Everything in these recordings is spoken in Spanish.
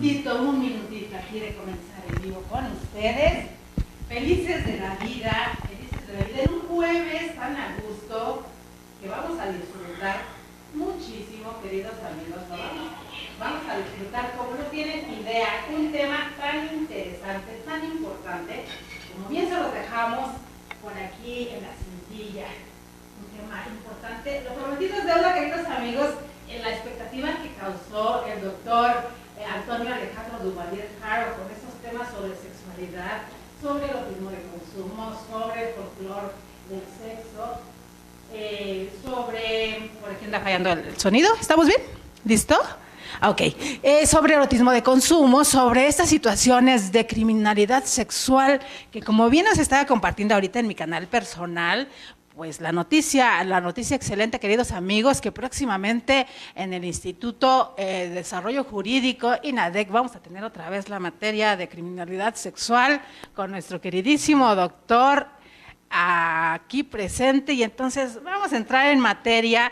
un minutito aquí de comenzar en vivo con ustedes. Felices de la vida en un jueves tan a gusto que vamos a disfrutar muchísimo, queridos amigos. Vamos a disfrutar como no tienen idea, un tema tan interesante, tan importante, como bien se los dejamos por aquí en la cintilla. Un tema importante, lo prometido es deuda, queridos amigos, en la expectativa que causó el doctor Antonio Alejandro Duvalier Haro con esos temas sobre sexualidad, sobre erotismo de consumo, sobre el folclore del sexo, sobre... ¿Por aquí anda fallando el sonido? ¿Estamos bien? ¿Listo? Ok. Sobre erotismo de consumo, sobre estas situaciones de criminalidad sexual que, como bien nos estaba compartiendo ahorita en mi canal personal, pues la noticia excelente, queridos amigos, que próximamente en el Instituto de Desarrollo Jurídico, INADEC, vamos a tener otra vez la materia de criminalidad sexual con nuestro queridísimo doctor aquí presente, y entonces vamos a entrar en materia.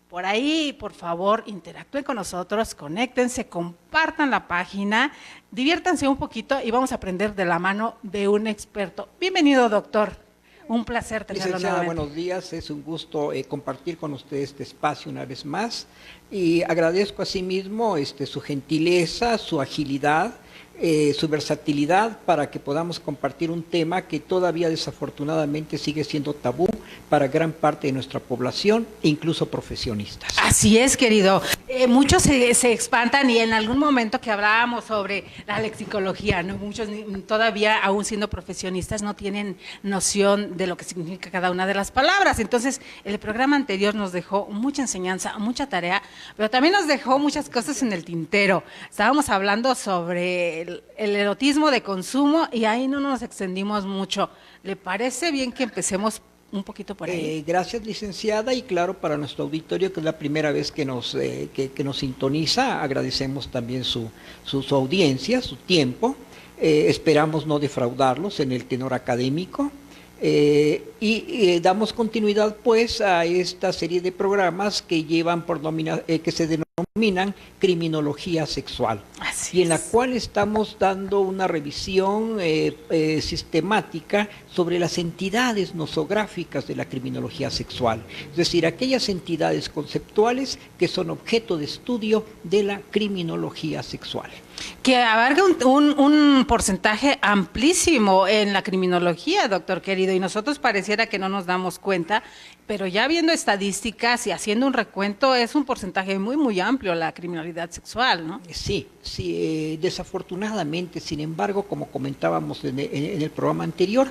Por ahí, por favor, interactúen con nosotros, conéctense, compartan la página, diviértanse un poquito y vamos a aprender de la mano de un experto. Bienvenido, doctor. Un placer tenerlo Licenciada, nuevamente. buenos días, es un gusto compartir con usted este espacio una vez más y agradezco asimismo su gentileza, su agilidad, su versatilidad para que podamos compartir un tema que todavía desafortunadamente sigue siendo tabú para gran parte de nuestra población, incluso profesionistas. Así es, querido. Muchos se espantan, y en algún momento que hablábamos sobre la lexicología, ¿no? Muchos todavía, aún siendo profesionistas, no tienen noción de lo que significa cada una de las palabras. Entonces, el programa anterior nos dejó mucha enseñanza, mucha tarea, pero también nos dejó muchas cosas en el tintero. Estábamos hablando sobre el erotismo de consumo y ahí no nos extendimos mucho. ¿Le parece bien que empecemos un poquito por ahí? Gracias, licenciada, y claro, para nuestro auditorio, que es la primera vez que nos sintoniza, agradecemos también su audiencia, su tiempo. Esperamos no defraudarlos en el tenor académico. Y damos continuidad pues a esta serie de programas que llevan que se denominan criminología sexual. Así y en la es. cual estamos dando una revisión sistemática sobre las entidades nosográficas de la criminología sexual, es decir, aquellas entidades conceptuales que son objeto de estudio de la criminología sexual. Que abarca un porcentaje amplísimo en la criminología, doctor querido, y nosotros pareciera que no nos damos cuenta, pero ya viendo estadísticas y haciendo un recuento, es un porcentaje muy, muy amplio la criminalidad sexual, ¿no? Sí, desafortunadamente, sin embargo, como comentábamos en el programa anterior,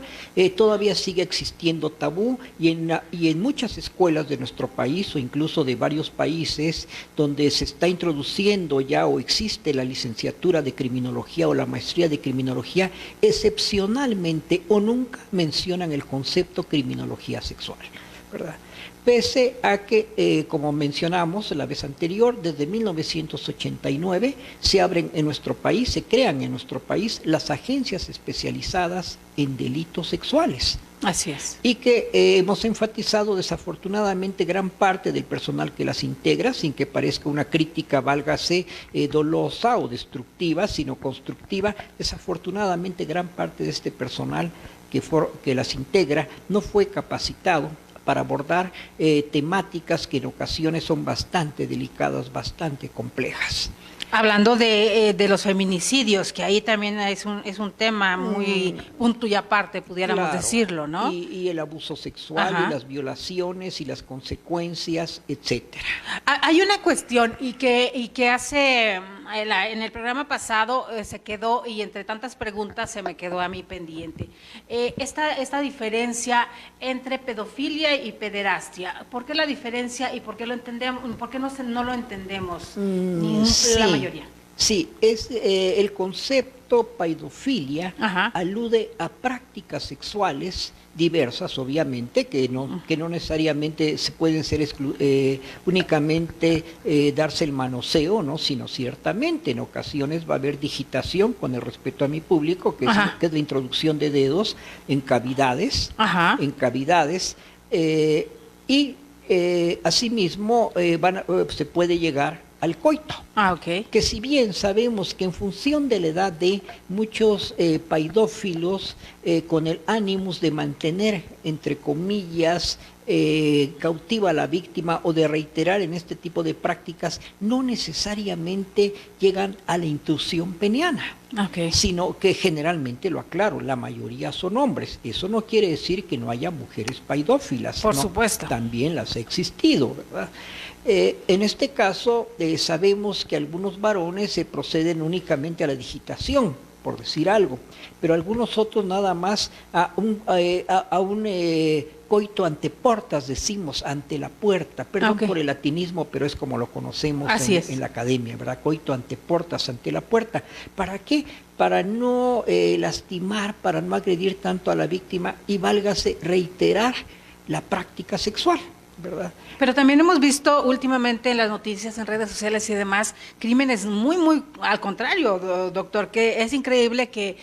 todavía sigue existiendo tabú y en muchas escuelas de nuestro país o incluso de varios países donde se está introduciendo ya o existe la licenciatura de criminología o la maestría de criminología, excepcionalmente o nunca mencionan el concepto criminología sexual, ¿verdad? Pese a que, como mencionamos la vez anterior, desde 1989 se abren en nuestro país, se crean en nuestro país las agencias especializadas en delitos sexuales. Así es. Y que hemos enfatizado desafortunadamente gran parte del personal que las integra, sin que parezca una crítica, válgase, dolosa o destructiva, sino constructiva. Desafortunadamente gran parte de este personal que las integra no fue capacitado para abordar temáticas que en ocasiones son bastante delicadas, bastante complejas. Hablando de los feminicidios, que ahí también es un tema muy punto y aparte, pudiéramos decirlo, ¿no? Y el abuso sexual, Ajá. y las violaciones, y las consecuencias, etcétera. Hay una cuestión y que hace en el programa pasado se quedó, y entre tantas preguntas se me quedó a mí pendiente. Esta diferencia entre pedofilia y pederastia. ¿Por qué la diferencia y por qué lo entendemos? ¿Por qué no lo entendemos? Sí. La mayoría. Sí, es el concepto pedofilia. Ajá. Alude a prácticas sexuales diversas, obviamente, que no necesariamente se pueden ser únicamente darse el manoseo, ¿no? Sino ciertamente en ocasiones va a haber digitación, con el respeto a mi público, que es la introducción de dedos en cavidades, Ajá. y asimismo se puede llegar al coito. Ah, ok. Que si bien sabemos que en función de la edad de muchos paidófilos, con el ánimos de mantener, entre comillas, cautiva a la víctima o de reiterar en este tipo de prácticas, no necesariamente llegan a la intrusión peniana. Okay. Sino que generalmente, lo aclaro, la mayoría son hombres. Eso no quiere decir que no haya mujeres paidófilas. Por ¿no? supuesto. También las ha existido, ¿verdad? En este caso, sabemos que algunos varones se proceden únicamente a la digitación, por decir algo, pero algunos otros nada más a un coito ante portas, decimos, ante la puerta, perdón por el latinismo, pero es como lo conocemos en la academia, ¿verdad? Coito ante portas, ante la puerta. ¿Para qué? Para no lastimar, para no agredir tanto a la víctima y válgase reiterar la práctica sexual, ¿verdad? Pero también hemos visto últimamente en las noticias, en redes sociales y demás, crímenes muy al contrario, doctor, que es increíble que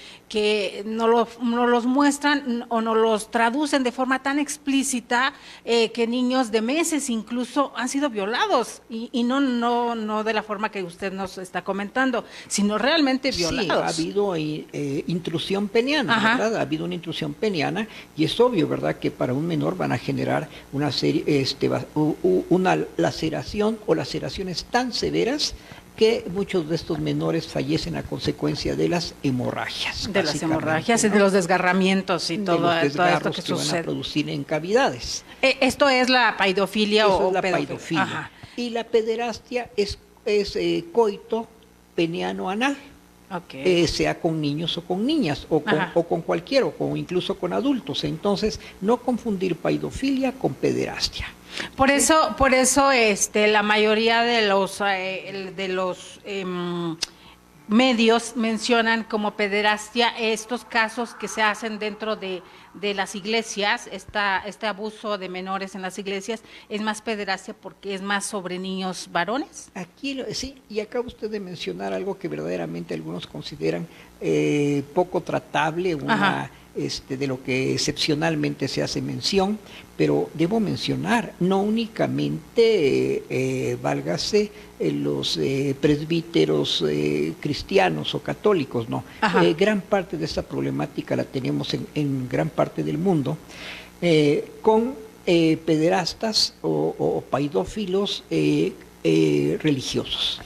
no los muestran o no los traducen de forma tan explícita, que niños de meses incluso han sido violados y no de la forma que usted nos está comentando, sino realmente violados. Sí, ha habido intrusión peniana, ¿verdad? Ha habido una intrusión peniana y es obvio, ¿verdad?, que para un menor van a generar una serie, una laceración o laceraciones tan severas que muchos de estos menores fallecen a consecuencia de las hemorragias. De las hemorragias, ¿no? Y de los desgarramientos y todo esto que sucede. Van a producir en cavidades. Esto es la paidofilia. Eso o es la pedofilia. paidofilia. Y la pederastia es coito peniano anal. Okay. Sea con niños o con niñas, o con cualquiera, o incluso con adultos. Entonces, no confundir paidofilia con pederastia. Por eso, la mayoría de los medios mencionan como pederastia estos casos que se hacen dentro de las iglesias, este abuso de menores en las iglesias. ¿Es más pederastia porque es más sobre niños varones? Aquí sí, y acaba usted de mencionar algo que verdaderamente algunos consideran poco tratable, de lo que excepcionalmente se hace mención, pero debo mencionar, no únicamente, válgase, los presbíteros cristianos o católicos, no. Gran parte de esta problemática la tenemos en gran parte del mundo, con pederastas o paidófilos religiosos.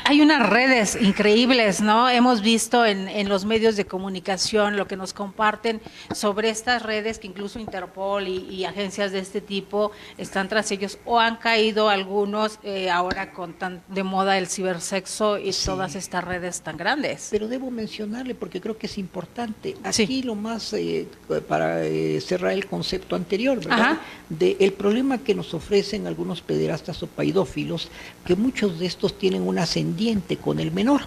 Hay unas redes increíbles, ¿no? Hemos visto en los medios de comunicación lo que nos comparten sobre estas redes, que incluso Interpol y agencias de este tipo están tras ellos, o han caído algunos ahora con tan de moda el cibersexo y todas estas redes tan grandes. Pero debo mencionarle porque creo que es importante. Aquí lo más, para cerrar el concepto anterior, ¿verdad? El problema que nos ofrecen algunos pederastas o paidófilos, que muchos de estos tienen una ascendiente con el menor.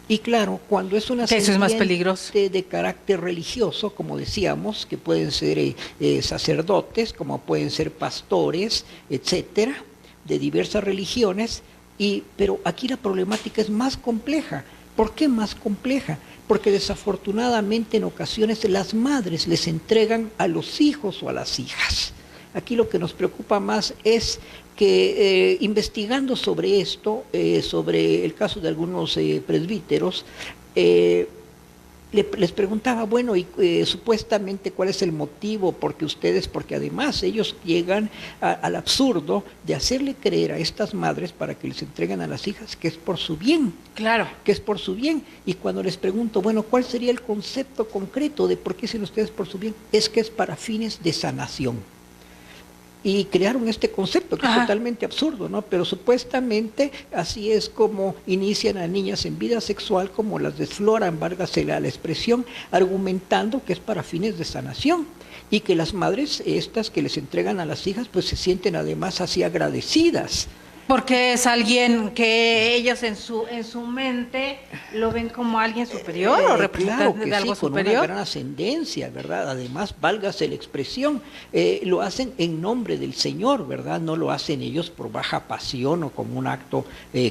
Y claro, cuando es una ascendiente, eso es más peligroso, de carácter religioso, como decíamos, que pueden ser sacerdotes, como pueden ser pastores, etcétera, de diversas religiones, pero aquí la problemática es más compleja. ¿Por qué más compleja? Porque desafortunadamente en ocasiones las madres les entregan a los hijos o a las hijas. Aquí lo que nos preocupa más es que investigando sobre esto, sobre el caso de algunos presbíteros, les preguntaba, bueno, y supuestamente cuál es el motivo, porque además ellos llegan al absurdo de hacerle creer a estas madres para que les entreguen a las hijas que es por su bien. Claro. Que es por su bien. Y cuando les pregunto, bueno, ¿cuál sería el concepto concreto de por qué hacen ustedes por su bien? Es que es para fines de sanación. Y crearon este concepto que es totalmente absurdo, ¿no? Pero supuestamente así es como inician a niñas en vida sexual, como las desfloran, válgase la expresión, argumentando que es para fines de sanación. Y que las madres estas que les entregan a las hijas, pues se sienten además así agradecidas. Porque es alguien que ellos en su mente lo ven como alguien superior o representante de algo superior. Con una gran ascendencia, ¿verdad? Además, válgase la expresión, lo hacen en nombre del Señor, ¿verdad? No lo hacen ellos por baja pasión o como un acto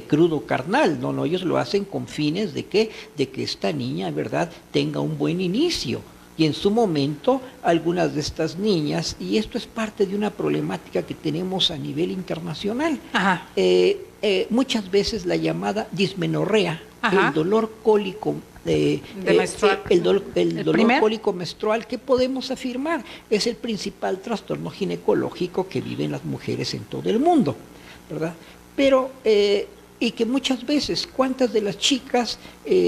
crudo carnal, no, ellos lo hacen con fines de que esta niña, ¿verdad?, tenga un buen inicio. Y en su momento, algunas de estas niñas, y esto es parte de una problemática que tenemos a nivel internacional, muchas veces la llamada dismenorrea, Ajá. el dolor cólico menstrual. el dolor cólico menstrual, que podemos afirmar es el principal trastorno ginecológico que viven las mujeres en todo el mundo, ¿verdad? Pero y que muchas veces, ¿cuántas de las chicas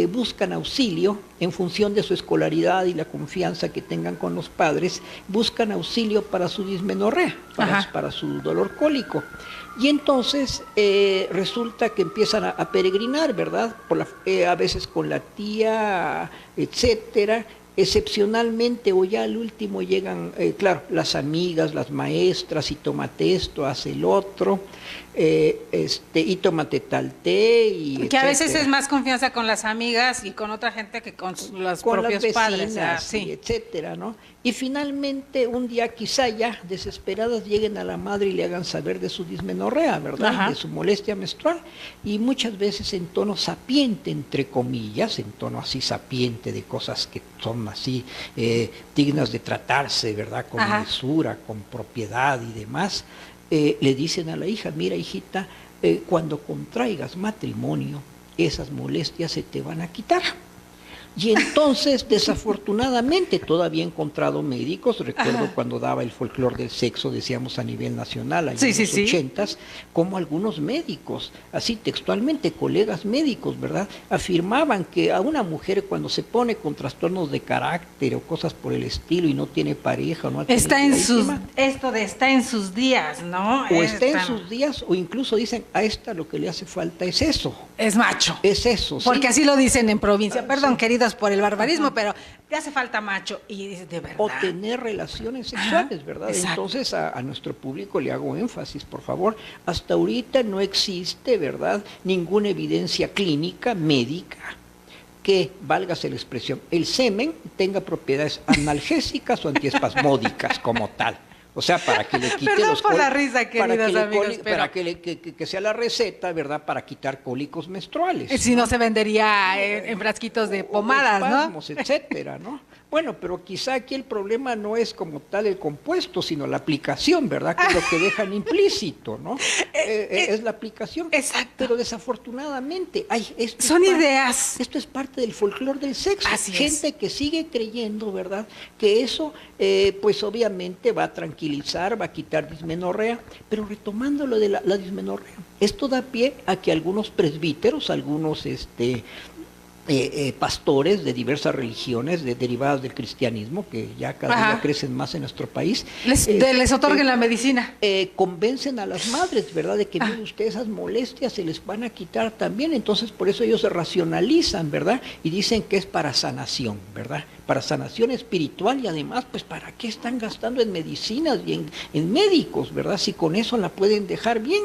buscan auxilio en función de su escolaridad y la confianza que tengan con los padres, buscan auxilio para su dismenorrea, para su dolor cólico? Y entonces resulta que empiezan a peregrinar, ¿verdad? A veces con la tía, etcétera. Excepcionalmente o ya al último llegan, claro, las amigas, las maestras, y tómate esto, haz el otro, y tómate tal té, y que etcétera. a veces es más confianza con las amigas y con otra gente que con los propios las padres, vecinas, sí. etcétera, ¿no? Y finalmente un día quizá ya desesperadas lleguen a la madre y le hagan saber de su dismenorrea, ¿verdad? Ajá. De su molestia menstrual, y muchas veces en tono sapiente, entre comillas, en tono así sapiente de cosas que son así dignas de tratarse, ¿verdad? Con mesura, con propiedad y demás, le dicen a la hija: mira, hijita, cuando contraigas matrimonio, esas molestias se te van a quitar. Y entonces, desafortunadamente, todavía he encontrado médicos, recuerdo cuando daba el folclore del sexo, decíamos a nivel nacional, allá en los 80s, como algunos médicos, así textualmente, colegas médicos, ¿verdad?, afirmaban que a una mujer cuando se pone con trastornos de carácter o cosas por el estilo y no tiene pareja, no está en sus días, ¿no? O está en sus días, o incluso dicen, a esta lo que le hace falta es eso. Es macho. Es eso, porque ¿sí? así lo dicen en provincia. Perdón, sí. Queridos, por el barbarismo, pero le hace falta macho. Y dices, de verdad. O tener relaciones sexuales, ¿verdad? Exacto. Entonces a nuestro público le hago énfasis, por favor. Hasta ahorita no existe, ¿verdad?, ninguna evidencia clínica, médica, que, válgase la expresión, el semen tenga propiedades analgésicas o antiespasmódicas como tal. O sea, para que le quite Perdón los por la risa, queridos amigos, pero... para que sea la receta, ¿verdad?, para quitar cólicos menstruales. Si no se vendería en frasquitos de pomadas, espasmos, ¿no? etcétera, ¿no? Bueno, pero quizá aquí el problema no es como tal el compuesto, sino la aplicación, ¿verdad?, que es lo que dejan implícito, ¿no? Es la aplicación. Exacto. Pero desafortunadamente, son ideas. Esto es parte del folclore del sexo. Así es. Gente que sigue creyendo, ¿verdad?, que eso, pues obviamente va a tranquilizar, va a quitar dismenorrea. Pero retomando lo de la dismenorrea, esto da pie a que algunos presbíteros, algunos pastores de diversas religiones derivadas del cristianismo, que ya cada día crecen más en nuestro país, les otorguen la medicina. Convencen a las madres, ¿verdad?, de que mire usted, esas molestias se les van a quitar también. Entonces por eso ellos se racionalizan, ¿verdad?, y dicen que es para sanación, ¿verdad?, para sanación espiritual. Y además, pues, ¿para qué están gastando en medicinas y en médicos, ¿verdad?, si con eso la pueden dejar bien?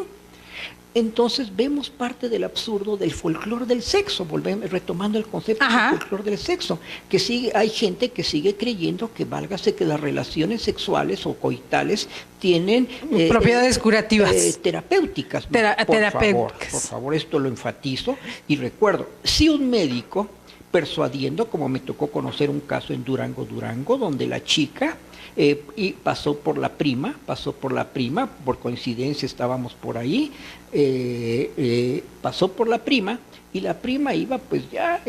Entonces vemos parte del absurdo del folclore del sexo, retomando el concepto del folclore del sexo, que hay gente que sigue creyendo que, válgase, que las relaciones sexuales o coitales tienen propiedades curativas, terapéuticas, ¿no? Por favor, esto lo enfatizo. Y recuerdo, si un médico persuadiendo, como me tocó conocer un caso en Durango, donde la chica y pasó por la prima, por coincidencia estábamos por ahí, pasó por la prima, y la prima iba pues ya,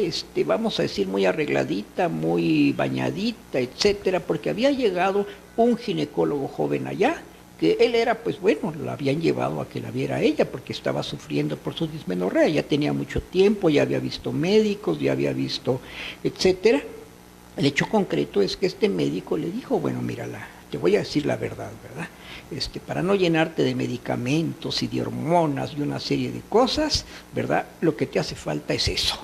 vamos a decir, muy arregladita, muy bañadita, etcétera, porque había llegado un ginecólogo joven allá, que él era, pues bueno, la habían llevado a que la viera ella, porque estaba sufriendo por su dismenorrea, ya tenía mucho tiempo, ya había visto médicos, ya había visto, etcétera. El hecho concreto es que este médico le dijo, bueno, mira, te voy a decir la verdad, ¿verdad? Para no llenarte de medicamentos y de hormonas y una serie de cosas, ¿verdad?, lo que te hace falta es eso,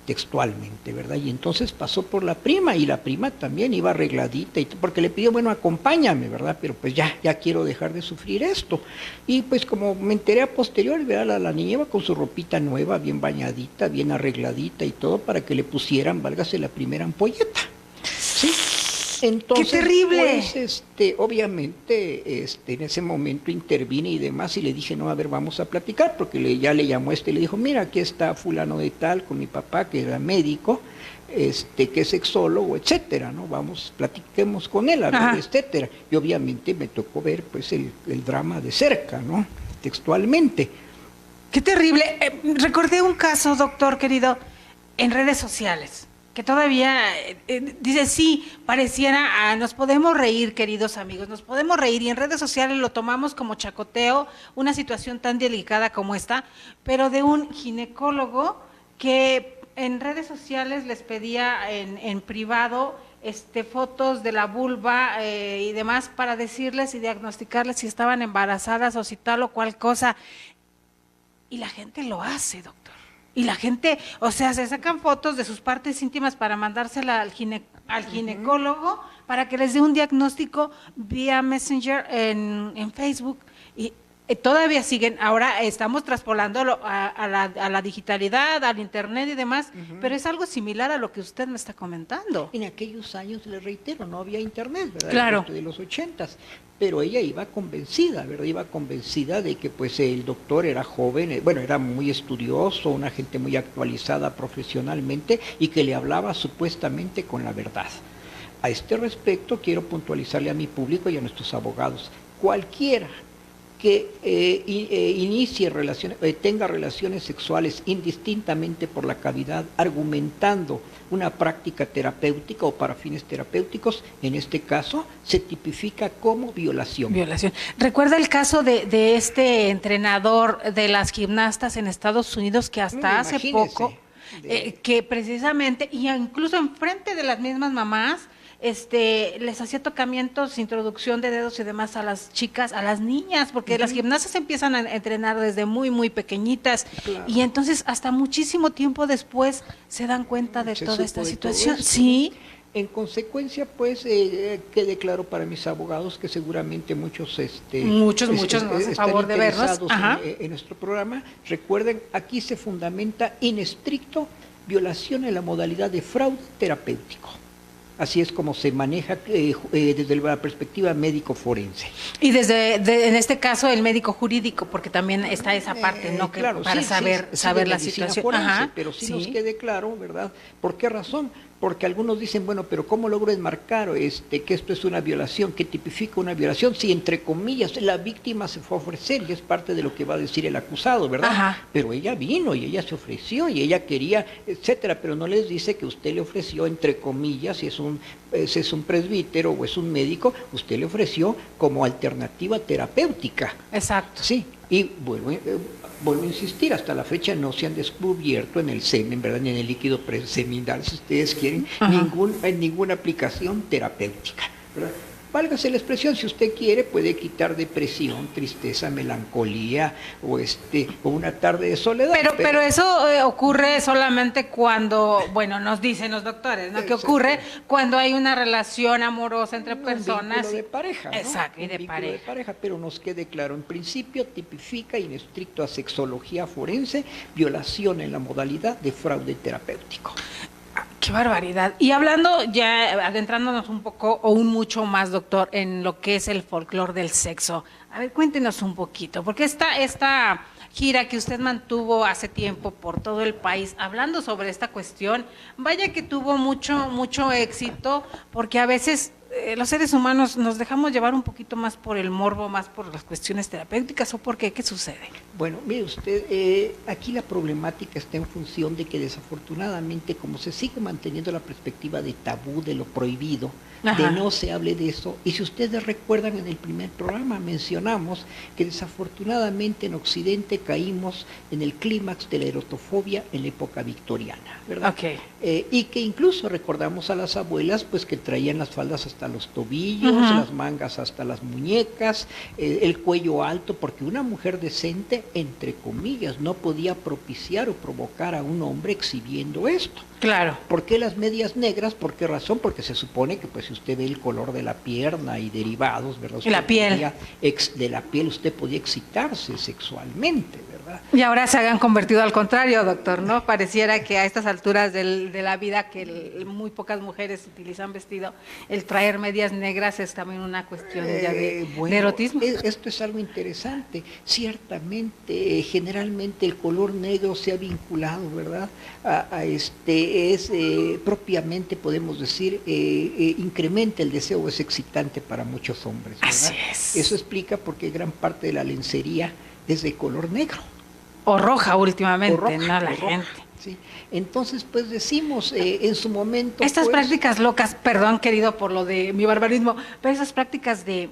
textualmente, ¿verdad? Y entonces pasó por la prima, y la prima también iba arregladita, porque le pidió, bueno, acompáñame, ¿verdad?, pero pues ya quiero dejar de sufrir esto. Y pues como me enteré a posteriori, ¿verdad?, la niña iba con su ropita nueva, bien bañadita, bien arregladita y todo, para que le pusieran, válgase, la primera ampolleta. ¿Sí? Entonces, ¡qué terrible! Pues, obviamente, en ese momento intervine y demás, y le dije, no, a ver, vamos a platicar, porque ya le llamó le dijo, mira, aquí está fulano de tal, con mi papá, que era médico, que es sexólogo, etcétera, ¿no? Vamos, platiquemos con él, a ver, etcétera. Y obviamente me tocó ver, pues, el drama de cerca, ¿no?, textualmente. Qué terrible. Recordé un caso, doctor querido, en redes sociales, que todavía dice, sí, pareciera, nos podemos reír, queridos amigos, nos podemos reír, y en redes sociales lo tomamos como chacoteo, una situación tan delicada como esta, pero de un ginecólogo que en redes sociales les pedía en privado fotos de la vulva y demás para decirles y diagnosticarles si estaban embarazadas o si tal o cual cosa. Y la gente lo hace, doctor. Y la gente, o sea, se sacan fotos de sus partes íntimas para mandársela al ginecólogo para que les dé un diagnóstico vía Messenger en Facebook. Y todavía siguen, ahora estamos traspolándolo a la digitalidad, al internet y demás, pero es algo similar a lo que usted me está comentando. En aquellos años, le reitero, no había internet, ¿verdad? Claro. De los 80s, pero ella iba convencida, ¿verdad? Iba convencida de que pues el doctor era joven, bueno, era muy estudioso, una gente muy actualizada profesionalmente y que le hablaba supuestamente con la verdad. A este respecto, quiero puntualizarle a mi público y a nuestros abogados, cualquiera que inicie relaciones, tenga relaciones sexuales indistintamente por la cavidad, argumentando una práctica terapéutica o para fines terapéuticos, en este caso se tipifica como violación. Violación. ¿Recuerda el caso de este entrenador de las gimnastas en Estados Unidos que hasta hace poco, que precisamente, y incluso enfrente de las mismas mamás, les hacía tocamientos, introducción de dedos y demás a las chicas, a las niñas, porque las gimnastas empiezan a entrenar desde muy, muy pequeññitas, claro. Y entonces hasta muchísimo tiempo después se dan cuenta de toda esta situación. Sí. En consecuencia, pues, quede claro para mis abogados que seguramente muchos a favor de vernos en nuestro programa. Recuerden, aquí se fundamenta in stricto violación en la modalidad de fraude terapéutico. Así es como se maneja desde la perspectiva médico-forense. Y en este caso, el médico jurídico, porque también está esa parte, ¿no? Que claro, para saber la situación. Forense, pero sí nos quede claro, ¿verdad? ¿Por qué razón? Porque algunos dicen, bueno, pero ¿cómo logro enmarcar que esto es una violación, que tipifica una violación? Si, entre comillas, la víctima se fue a ofrecer, y es parte de lo que va a decir el acusado, ¿verdad? Ajá. Pero ella vino, y ella se ofreció, y ella quería, etcétera, pero no les dice que usted le ofreció, entre comillas, si es un presbítero o es un médico, usted le ofreció como alternativa terapéutica. Exacto. Sí, y vuelvo a insistir, hasta la fecha no se han descubierto en el semen, ¿verdad?, ni en el líquido preseminal, si ustedes quieren, ninguna aplicación terapéutica, ¿verdad? Válgase la expresión, si usted quiere, puede quitar depresión, tristeza, melancolía o una tarde de soledad. Pero eso ocurre solamente cuando, bueno, nos dicen los doctores, ¿no? Que ocurre cuando hay una relación amorosa entre personas. Un vínculo de pareja, ¿no? Exacto, y de pareja. Pero nos quede claro, en principio tipifica in stricto a sexología forense, violación en la modalidad de fraude terapéutico. ¡Qué barbaridad! Y hablando ya, adentrándonos un poco o un mucho más, doctor, en lo que es el folclore del sexo. A ver, cuéntenos un poquito, porque esta gira que usted mantuvo hace tiempo por todo el país, hablando sobre esta cuestión, vaya que tuvo mucho éxito, porque a veces los seres humanos nos dejamos llevar un poquito más por el morbo, más por las cuestiones terapéuticas, ¿o por qué? ¿Qué sucede? Bueno, mire usted, aquí la problemática está en función de que desafortunadamente, como se sigue manteniendo la perspectiva de tabú, de lo prohibido, de no se hable de eso, y si ustedes recuerdan, en el primer programa mencionamos que desafortunadamente en Occidente caímos en el clímax de la erotofobia en la época victoriana, ¿verdad? Okay. Y que incluso recordamos a las abuelas pues que traían las faldas hasta los tobillos, las mangas hasta las muñecas, el cuello alto, porque una mujer decente, entre comillas, no podía propiciar o provocar a un hombre exhibiendo esto. Claro. ¿Por qué las medias negras? ¿Por qué razón? Porque se supone que pues si usted ve el color de la pierna y derivados, ¿verdad? La piel. De la piel usted podía excitarse sexualmente, ¿verdad? Y ahora se han convertido al contrario, doctor, ¿no? Pareciera que a estas alturas de la vida, que muy pocas mujeres utilizan vestido, el traer medias negras es también una cuestión ya de erotismo. Esto es algo interesante. Ciertamente, generalmente el color negro se ha vinculado, ¿verdad?, propiamente podemos decir, incrementa el deseo, es excitante para muchos hombres, ¿verdad? Así es. Eso explica por qué gran parte de la lencería es de color negro. O roja últimamente, o roja, ¿no? La o roja, gente. ¿sí? Entonces, pues decimos, en su momento... Estas pues, prácticas locas, perdón querido por lo de mi barbarismo, pero esas prácticas de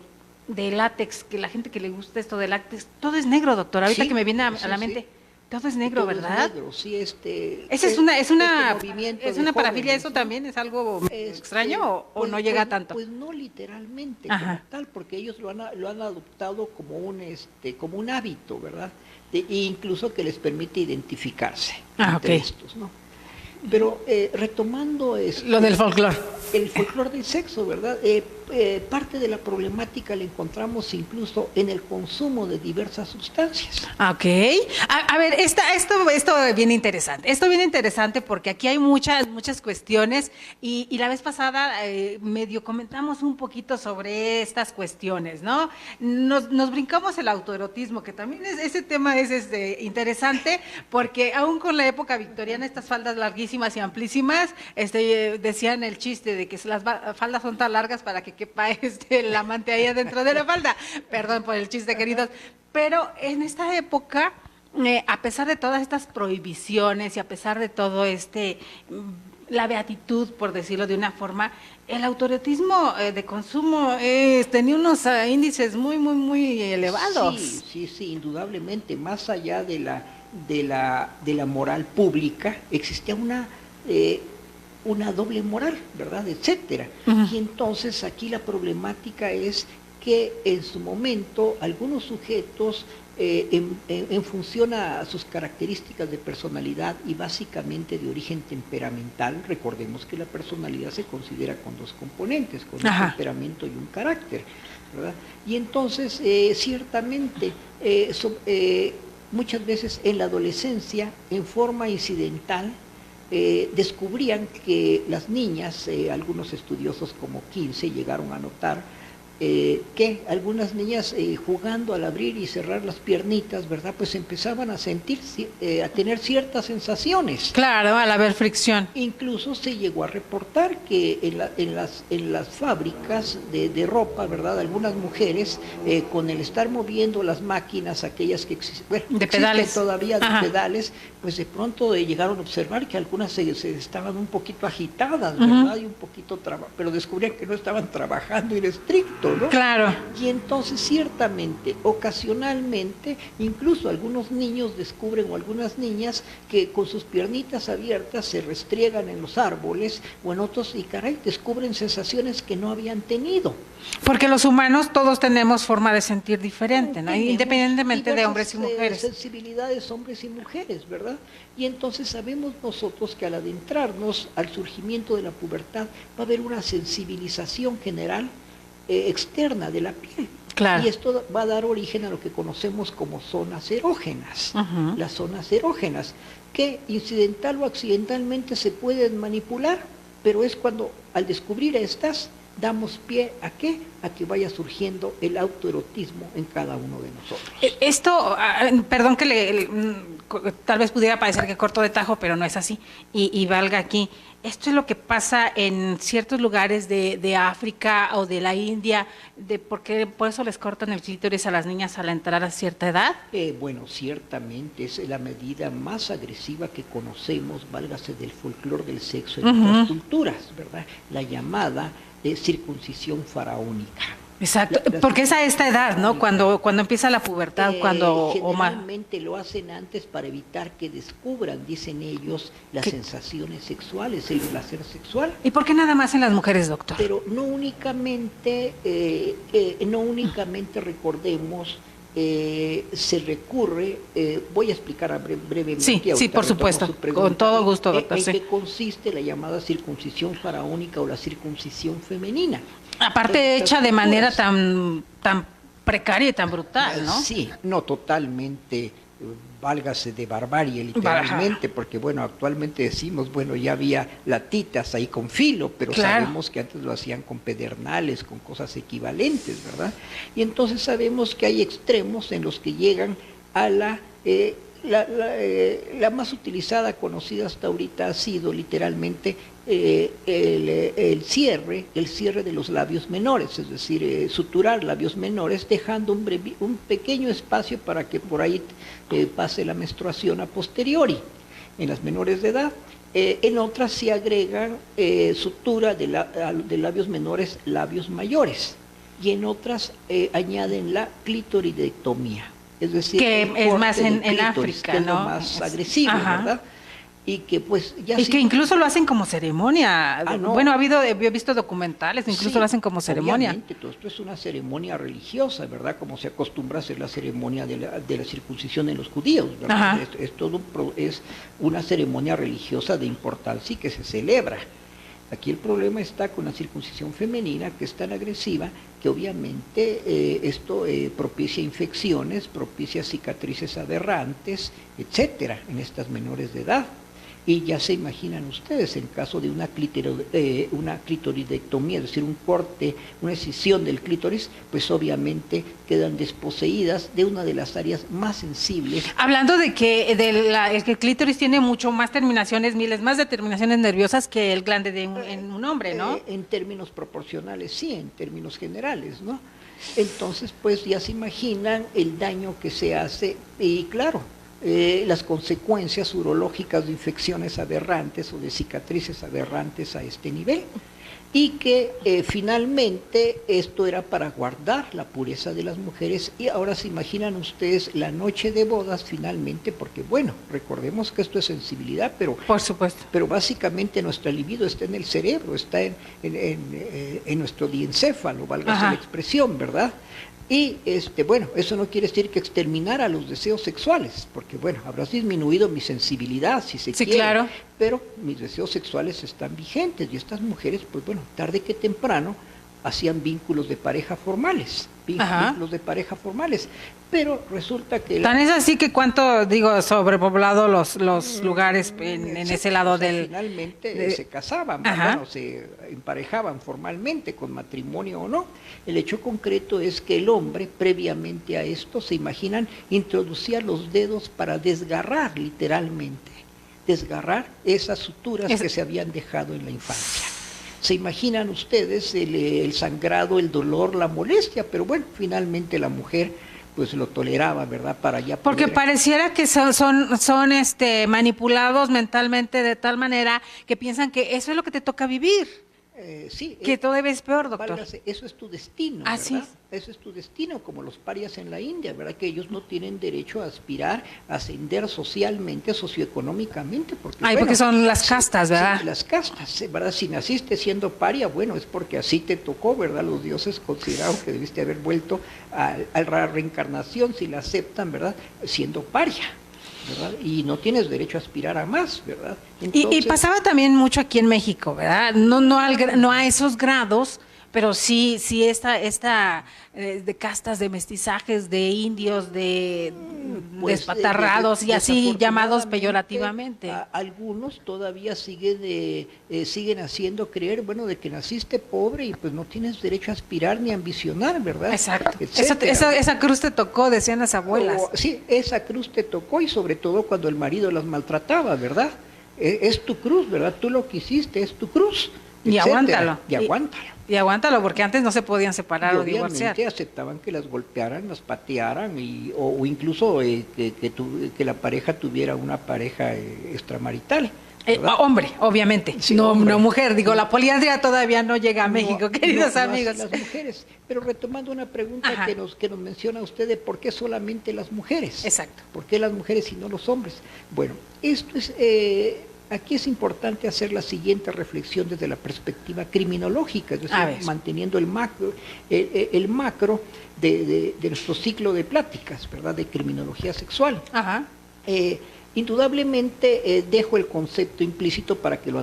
látex, que la gente que le gusta esto de látex, todo es negro, doctor. Ahorita sí, que me viene a sí, la mente, sí. todo es negro, Todo ¿verdad? es negro, sí, Esa es una, movimiento es de una parafilia, jóvenes, eso ¿no? también es algo extraño o Pues, no llega pues, tanto. pues no literalmente Ajá. como tal, porque ellos lo han adoptado como un hábito, ¿verdad? E incluso que les permite identificarse entre estos, ¿no? Pero retomando Lo del folclore. el folclore del sexo, ¿verdad? Parte de la problemática la encontramos incluso en el consumo de diversas sustancias. Ok. A ver, esto es bien interesante. Esto viene interesante porque aquí hay muchas cuestiones y la vez pasada medio comentamos un poquito sobre estas cuestiones, ¿no? Nos brincamos el autoerotismo, que también ese tema es interesante porque aún con la época victoriana, estas faldas larguísimas y amplísimas, decían el chiste de que las faldas son tan largas para que quepa el amante ahí adentro de la falda. Perdón por el chiste, queridos. Pero en esta época, a pesar de todas estas prohibiciones y a pesar de todo la beatitud, por decirlo de una forma, el autoerotismo de consumo tenía unos índices muy, muy, muy elevados. Sí, indudablemente. Más allá de la moral pública, existía una doble moral, ¿verdad? Etcétera. Y entonces aquí la problemática es que en su momento algunos sujetos, en función a sus características de personalidad y básicamente de origen temperamental, recordemos que la personalidad se considera con dos componentes, con un temperamento y un carácter, ¿verdad? Y entonces, ciertamente, muchas veces en la adolescencia, en forma incidental, descubrían que las niñas, algunos estudiosos como 15 llegaron a notar que algunas niñas jugando al abrir y cerrar las piernitas, ¿verdad? Pues empezaban a sentir, a tener ciertas sensaciones. Claro, al haber fricción. Incluso se llegó a reportar que en las fábricas de ropa, ¿verdad? Algunas mujeres, con el estar moviendo las máquinas, aquellas que de pedales todavía de pedales, pues de pronto llegaron a observar que algunas se estaban un poquito agitadas, ¿verdad? Y un poquito pero descubrían que no estaban trabajando en estricto, ¿no? Claro. Y entonces ciertamente, ocasionalmente, incluso algunos niños descubren o algunas niñas que con sus piernitas abiertas se restriegan en los árboles o en otros y caray, descubren sensaciones que no habían tenido. Porque los humanos todos tenemos forma de sentir diferente, ¿no? Independientemente de hombres y mujeres. Sensibilidades hombres y mujeres, ¿verdad? Y entonces sabemos nosotros que al adentrarnos al surgimiento de la pubertad va a haber una sensibilización general externa de la piel. Claro. Y esto va a dar origen a lo que conocemos como zonas erógenas. Las zonas erógenas, que incidental o accidentalmente se pueden manipular, pero es cuando al descubrir estas damos pie a ¿qué? A que vaya surgiendo el autoerotismo en cada uno de nosotros. Esto, perdón que tal vez pudiera parecer que corto de tajo, pero no es así, y valga aquí. Esto es lo que pasa en ciertos lugares de África o de la India, porque por eso les cortan el clítoris a las niñas al entrar a cierta edad. Bueno, ciertamente es la medida más agresiva que conocemos, válgase del folclore del sexo en otras culturas, ¿verdad? La llamada circuncisión faraónica. Exacto, porque es a esta edad, ¿no? Cuando empieza la pubertad, generalmente lo hacen antes para evitar que descubran, dicen ellos, las sensaciones sexuales, el placer sexual. ¿Y por qué nada más en las mujeres, doctor? Pero no únicamente recordemos, se recurre, voy a explicar brevemente. Sí, por supuesto, con todo gusto, doctor. ¿En qué consiste la llamada circuncisión faraónica o la circuncisión femenina? Aparte hecha de manera tan precaria y tan brutal, ¿no? Sí, no totalmente, válgase de barbarie literalmente, porque bueno, actualmente decimos, bueno, ya había latitas ahí con filo, pero sabemos que antes lo hacían con pedernales, con cosas equivalentes, ¿verdad? Y entonces sabemos que hay extremos en los que llegan a la la más utilizada, conocida hasta ahorita, ha sido literalmente el cierre de los labios menores, es decir, suturar labios menores, dejando un pequeño espacio para que por ahí pase la menstruación a posteriori, en las menores de edad. En otras se agregan sutura de labios menores, labios mayores, y en otras añaden la clitoridectomía. Es decir, que es más en África, que es ¿no? lo más agresivo, Ajá. ¿verdad? Y que pues ya Y que incluso lo hacen como ceremonia. No. Bueno, he visto documentales, incluso sí, lo hacen como ceremonia. Obviamente, todo esto es una ceremonia religiosa, ¿verdad? Como se acostumbra a hacer la ceremonia de la circuncisión en los judíos, ¿verdad? Es una ceremonia religiosa de importancia y que se celebra. Aquí el problema está con la circuncisión femenina, que es tan agresiva, que obviamente esto propicia infecciones, propicia cicatrices aberrantes, etcétera, en estas menores de edad. Y ya se imaginan ustedes, en caso de una clitoridectomía, es decir, un corte, una escisión del clítoris, pues obviamente quedan desposeídas de una de las áreas más sensibles. Hablando de que el clítoris tiene mucho más terminaciones, miles más de terminaciones nerviosas que el glande en un hombre, ¿no? En términos proporcionales, sí, en términos generales, ¿no? Entonces, pues ya se imaginan el daño que se hace, y claro, las consecuencias urológicas de infecciones aberrantes o de cicatrices aberrantes a este nivel. Y que finalmente esto era para guardar la pureza de las mujeres, y ahora se imaginan ustedes la noche de bodas finalmente, porque bueno, recordemos que esto es sensibilidad, pero por supuesto, pero básicamente nuestra libido está en el cerebro, está en nuestro diencéfalo, válgase la expresión, ¿verdad? Y bueno, eso no quiere decir que exterminara los deseos sexuales, porque bueno, habrás disminuido mi sensibilidad, si se quiere, claro, pero mis deseos sexuales están vigentes, y estas mujeres, pues bueno, tarde que temprano hacían vínculos de pareja formales, pero resulta que... Tan es así que sobrepoblado los lugares en ese lado del... Finalmente se casaban, bueno, se emparejaban formalmente con matrimonio o no. El hecho concreto es que el hombre, previamente a esto, se imaginan, introducía los dedos para desgarrar, literalmente, desgarrar esas suturas que se habían dejado en la infancia. Se imaginan ustedes el sangrado, el dolor, la molestia, pero bueno, finalmente la mujer pues lo toleraba, ¿verdad? Para ya poder... Porque pareciera que son manipulados mentalmente de tal manera que piensan que eso es lo que te toca vivir. Sí. Que todavía es peor, doctor. Válgase, eso es tu destino, Así ¿verdad? Eso es tu destino, como los parias en la India, ¿verdad? Que ellos no tienen derecho a aspirar a ascender socialmente, socioeconómicamente. Porque son las castas, ¿verdad? Sí, las castas, ¿verdad? Si naciste siendo paria, bueno, es porque así te tocó, ¿verdad? Los dioses consideraron que debiste haber vuelto a la reencarnación, si la aceptan, ¿verdad? Siendo paria, ¿verdad? Y no tienes derecho a aspirar a más, ¿verdad? Entonces, y pasaba también mucho aquí en México, ¿verdad? No a esos grados, pero sí esta de castas, de mestizajes, de indios, de despatarrados y así llamados peyorativamente. Algunos todavía siguen haciendo creer, bueno, de que naciste pobre y pues no tienes derecho a aspirar ni a ambicionar, ¿verdad? Exacto. Esa cruz te tocó, decían las abuelas. Sí, esa cruz te tocó, y sobre todo cuando el marido las maltrataba, ¿verdad? Es tu cruz, ¿verdad? Tú lo que hiciste, es tu cruz. Y aguántalo. Y aguántalo. Y aguántalo, porque antes no se podían separar o divorciar. Obviamente aceptaban que las golpearan, las patearan, o incluso que la pareja tuviera una pareja extramarital. Hombre, obviamente, sí, no hombre. Mujer. Digo, la poliandria todavía no llega a México, queridos amigos. Las mujeres. Pero retomando una pregunta que nos menciona usted de por qué solamente las mujeres. Exacto. ¿Por qué las mujeres y no los hombres? Bueno, esto es... Aquí es importante hacer la siguiente reflexión desde la perspectiva criminológica, es decir, manteniendo el macro de nuestro ciclo de pláticas, ¿verdad?, de criminología sexual. Indudablemente dejo el concepto implícito para que lo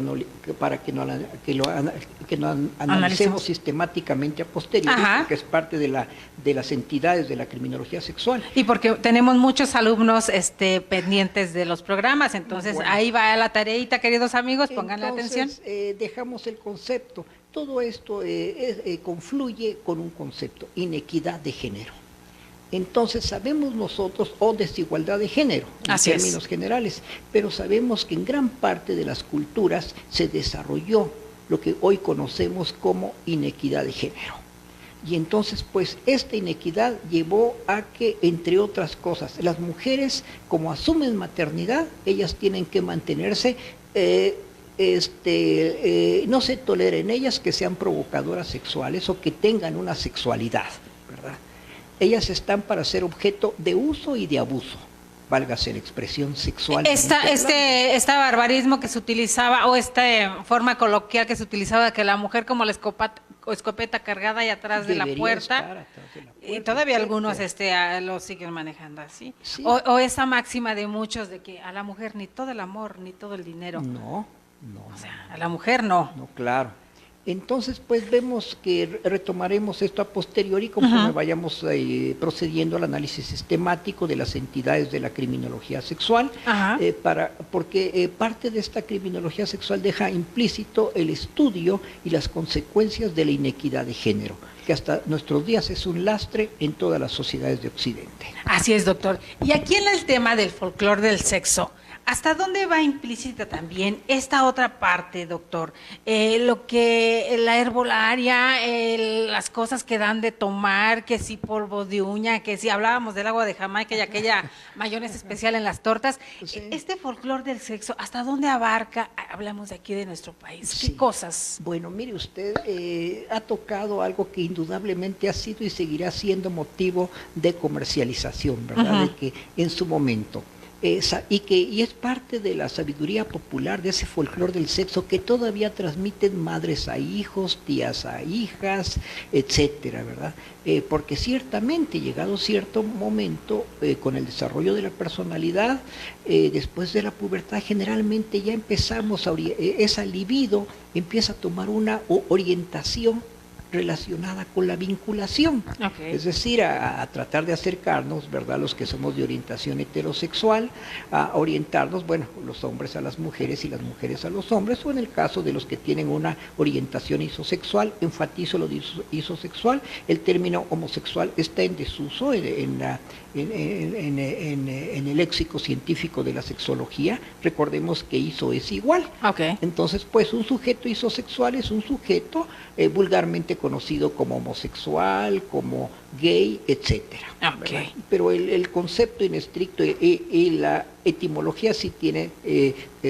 analicemos sistemáticamente a posteriori, porque es parte de las entidades de la criminología sexual. Y porque tenemos muchos alumnos pendientes de los programas, entonces ahí va la tareita, queridos amigos, pónganle atención. Dejamos el concepto. Todo esto confluye con un concepto, inequidad de género. Entonces sabemos nosotros, o desigualdad de género, en Así términos generales, pero sabemos que en gran parte de las culturas se desarrolló lo que hoy conocemos como inequidad de género. Y entonces, pues, esta inequidad llevó a que, entre otras cosas, las mujeres, como asumen maternidad, ellas tienen que mantenerse, no se tolera en ellas que sean provocadoras sexuales o que tengan una sexualidad, ¿verdad? Ellas están para ser objeto de uso y de abuso, válgase la expresión sexual. Este barbarismo que se utilizaba, o esta forma coloquial que se utilizaba, de que la mujer como la escopeta cargada y atrás de la puerta, y todavía algunos lo siguen manejando así. Sí. O esa máxima de muchos de que a la mujer ni todo el amor, ni todo el dinero. No. O sea, a la mujer no. No, claro. Entonces, pues vemos que retomaremos esto a posteriori conforme vayamos procediendo al análisis sistemático de las entidades de la criminología sexual, porque parte de esta criminología sexual deja implícito el estudio y las consecuencias de la inequidad de género, que hasta nuestros días es un lastre en todas las sociedades de Occidente. Así es, doctor. Y aquí en el tema del folclore del sexo, ¿hasta dónde va implícita también esta otra parte, doctor? Lo que la herbolaria, las cosas que dan de tomar, que si polvo de uña, que si hablábamos del agua de Jamaica y aquella mayonesa especial en las tortas. Sí. Este folclore del sexo, ¿hasta dónde abarca? Hablamos de aquí de nuestro país. ¿Qué cosas? Bueno, mire usted, ha tocado algo que indudablemente ha sido y seguirá siendo motivo de comercialización, ¿verdad? De que en su momento... y es parte de la sabiduría popular, de ese folclore del sexo que todavía transmiten madres a hijos, tías a hijas, etcétera, ¿verdad? Porque ciertamente, llegado cierto momento, con el desarrollo de la personalidad, después de la pubertad, generalmente ya empezamos esa libido empieza a tomar una orientación relacionada con la vinculación, es decir, a tratar de acercarnos, ¿verdad?, los que somos de orientación heterosexual, a orientarnos, bueno, los hombres a las mujeres y las mujeres a los hombres, o en el caso de los que tienen una orientación isosexual, enfatizo lo de isosexual, el término homosexual está en desuso en el léxico científico de la sexología. Recordemos que iso es igual. Entonces, pues un sujeto isosexual es un sujeto vulgarmente conocido como homosexual, como gay, etcétera. Pero el concepto en estricto y la etimología sí tiene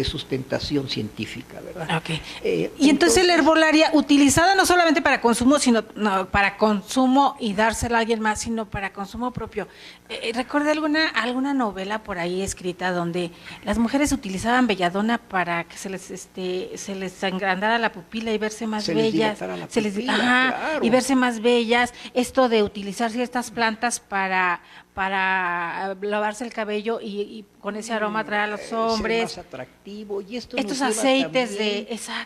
sustentación científica, ¿verdad? Y entonces la herbolaria, utilizada no solamente para consumo, sino para consumo y dársela a alguien más, sino para consumo propio. ¿Recuerda alguna novela por ahí escrita donde las mujeres utilizaban belladona para que se les agrandara la pupila y verse más bellas? Claro. Y verse más bellas. Esto de utilizar ciertas plantas para lavarse el cabello y con ese aroma atraer a los hombres. Ser más atractivo. Y esto estos aceites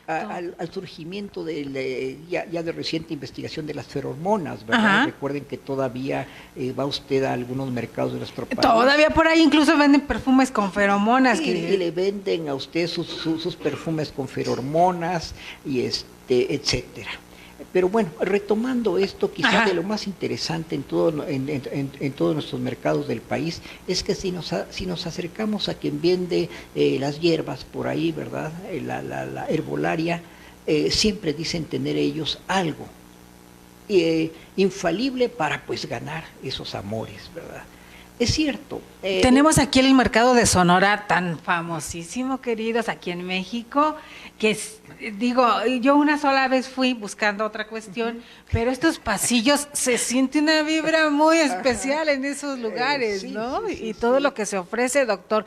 al surgimiento ya de reciente investigación de las feromonas, ¿verdad? Recuerden que todavía va usted a algunos mercados de nuestro país. Todavía por ahí incluso venden perfumes con feromonas. Y le venden a usted sus perfumes con feromonas y etcétera. Pero bueno, retomando esto, quizás de lo más interesante en todos nuestros mercados del país es que si nos acercamos a quien vende las hierbas por ahí, ¿verdad? La herbolaria, siempre dicen tener ellos algo infalible para pues ganar esos amores, ¿verdad? Es cierto. Tenemos aquí el mercado de Sonora, tan famosísimo, queridos, aquí en México, que yo una sola vez fui buscando otra cuestión, pero estos pasillos se siente una vibra muy especial en esos lugares, ¿no? Y todo lo que se ofrece, doctor.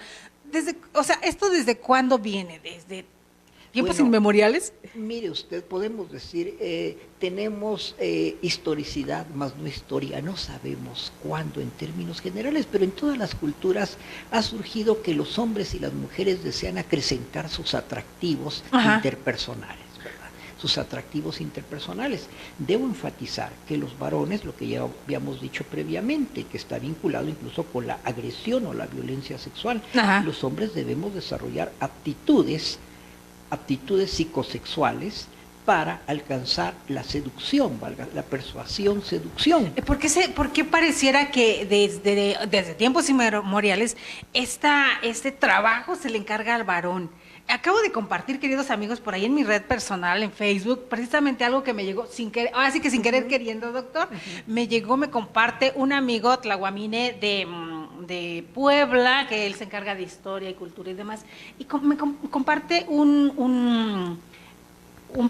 ¿Esto desde cuándo viene? ¿Desde tiempos inmemoriales? Mire usted, podemos decir, tenemos historicidad, más no historia, no sabemos cuándo en términos generales, pero en todas las culturas ha surgido que los hombres y las mujeres desean acrecentar sus atractivos interpersonales, ¿verdad? Sus atractivos interpersonales. Debo enfatizar que los varones, lo que ya habíamos dicho previamente, que está vinculado incluso con la agresión o la violencia sexual, los hombres debemos desarrollar aptitudes psicosexuales para alcanzar la seducción, valga, la persuasión, seducción. ¿Por qué pareciera que desde tiempos inmemoriales este trabajo se le encarga al varón? Acabo de compartir, queridos amigos, por ahí en mi red personal, en Facebook, precisamente algo que me llegó sin querer, ahora sí que sin querer queriendo, doctor, me comparte un amigo tlahuamine de Puebla, que él se encarga de historia y cultura y demás, y me comparte un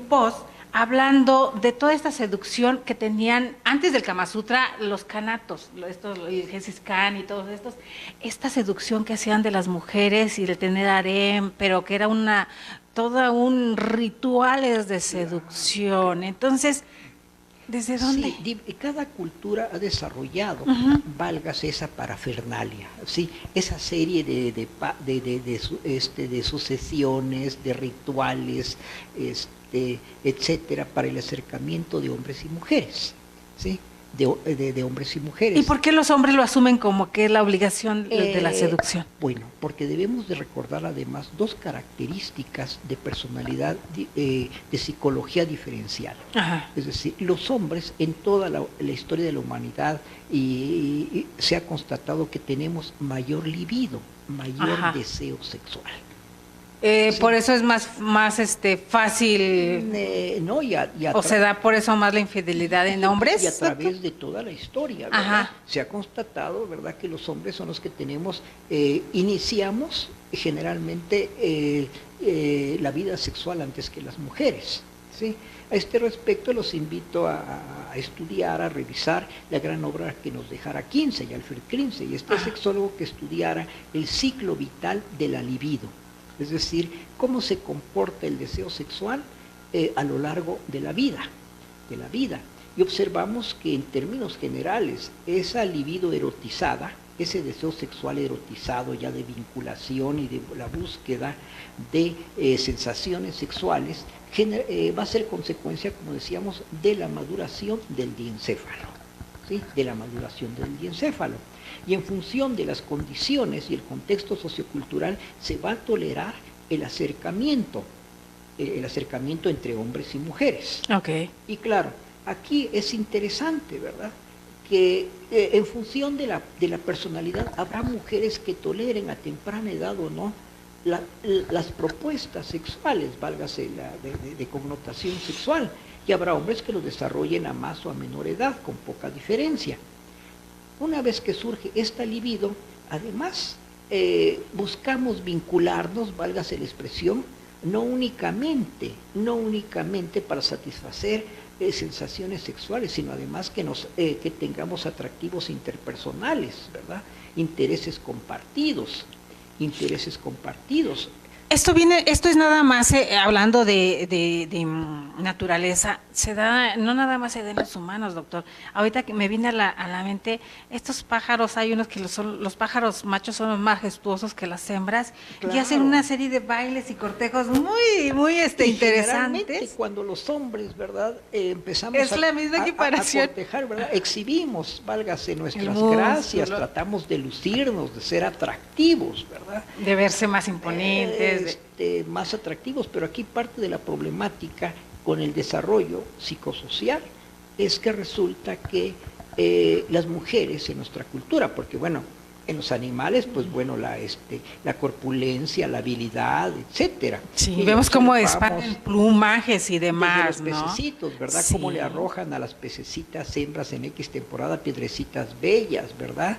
post hablando de toda esta seducción que tenían antes del Kama Sutra los canatos, el Genghis Khan y todos estos, esta seducción que hacían de las mujeres y de tener harem, pero que era toda un rituales de seducción. Entonces, ¿desde dónde? Sí, cada cultura ha desarrollado, válgase esa parafernalia, ¿sí? Esa serie de sucesiones, de rituales, etcétera, para el acercamiento de hombres y mujeres, ¿sí? De hombres y mujeres. ¿Y por qué los hombres lo asumen como que es la obligación de la seducción? Bueno, porque debemos de recordar además dos características de personalidad, de psicología diferencial. Ajá. Es decir, los hombres en toda la historia de la humanidad y se ha constatado que tenemos mayor libido, mayor deseo sexual. Sí. Por eso es más fácil, no, o se da por eso más la infidelidad en hombres. Y a través de toda la historia, ¿verdad? Se ha constatado, ¿verdad?, que los hombres son los que tenemos, iniciamos generalmente la vida sexual antes que las mujeres, ¿sí? A este respecto los invito a estudiar, a revisar la gran obra que nos dejara Kinsey, Alfred Kinsey, sexólogo que estudiara el ciclo vital de la libido. Es decir, cómo se comporta el deseo sexual a lo largo de la vida. Y observamos que en términos generales, esa libido erotizada, ese deseo sexual erotizado ya de vinculación y de la búsqueda de sensaciones sexuales, va a ser consecuencia, como decíamos, de la maduración del diencéfalo, ¿sí? De la maduración del diencéfalo. Y en función de las condiciones y el contexto sociocultural se va a tolerar el acercamiento entre hombres y mujeres. Okay. Y claro, aquí es interesante, ¿verdad?, que en función de la personalidad habrá mujeres que toleren a temprana edad o no las propuestas sexuales, válgase de connotación sexual, y habrá hombres que lo desarrollen a más o a menor edad, con poca diferencia. Una vez que surge esta libido, además buscamos vincularnos, válgase la expresión, no únicamente para satisfacer sensaciones sexuales, sino además que tengamos atractivos interpersonales, ¿verdad? Intereses compartidos. Esto es nada más, hablando de naturaleza, no nada más se da en los humanos, doctor. Ahorita que me viene a la mente, estos pájaros, hay unos que los pájaros machos son más majestuosos que las hembras, claro, y hacen una serie de bailes y cortejos muy, muy interesantes. Cuando los hombres, ¿verdad?, empezamos la misma equiparación. A cortejar, ¿verdad?, exhibimos, válgase, nuestras gracias, tratamos de lucirnos, de ser atractivos, ¿verdad?, de verse más imponentes. Más atractivos, pero aquí parte de la problemática con el desarrollo psicosocial es que resulta que las mujeres en nuestra cultura, porque bueno, en los animales, pues bueno, la corpulencia, la habilidad, etcétera. Sí, y vemos cómo expanden plumajes y demás, los pececitos, ¿verdad? Sí. Cómo le arrojan a las pececitas hembras en X temporada piedrecitas bellas, ¿verdad?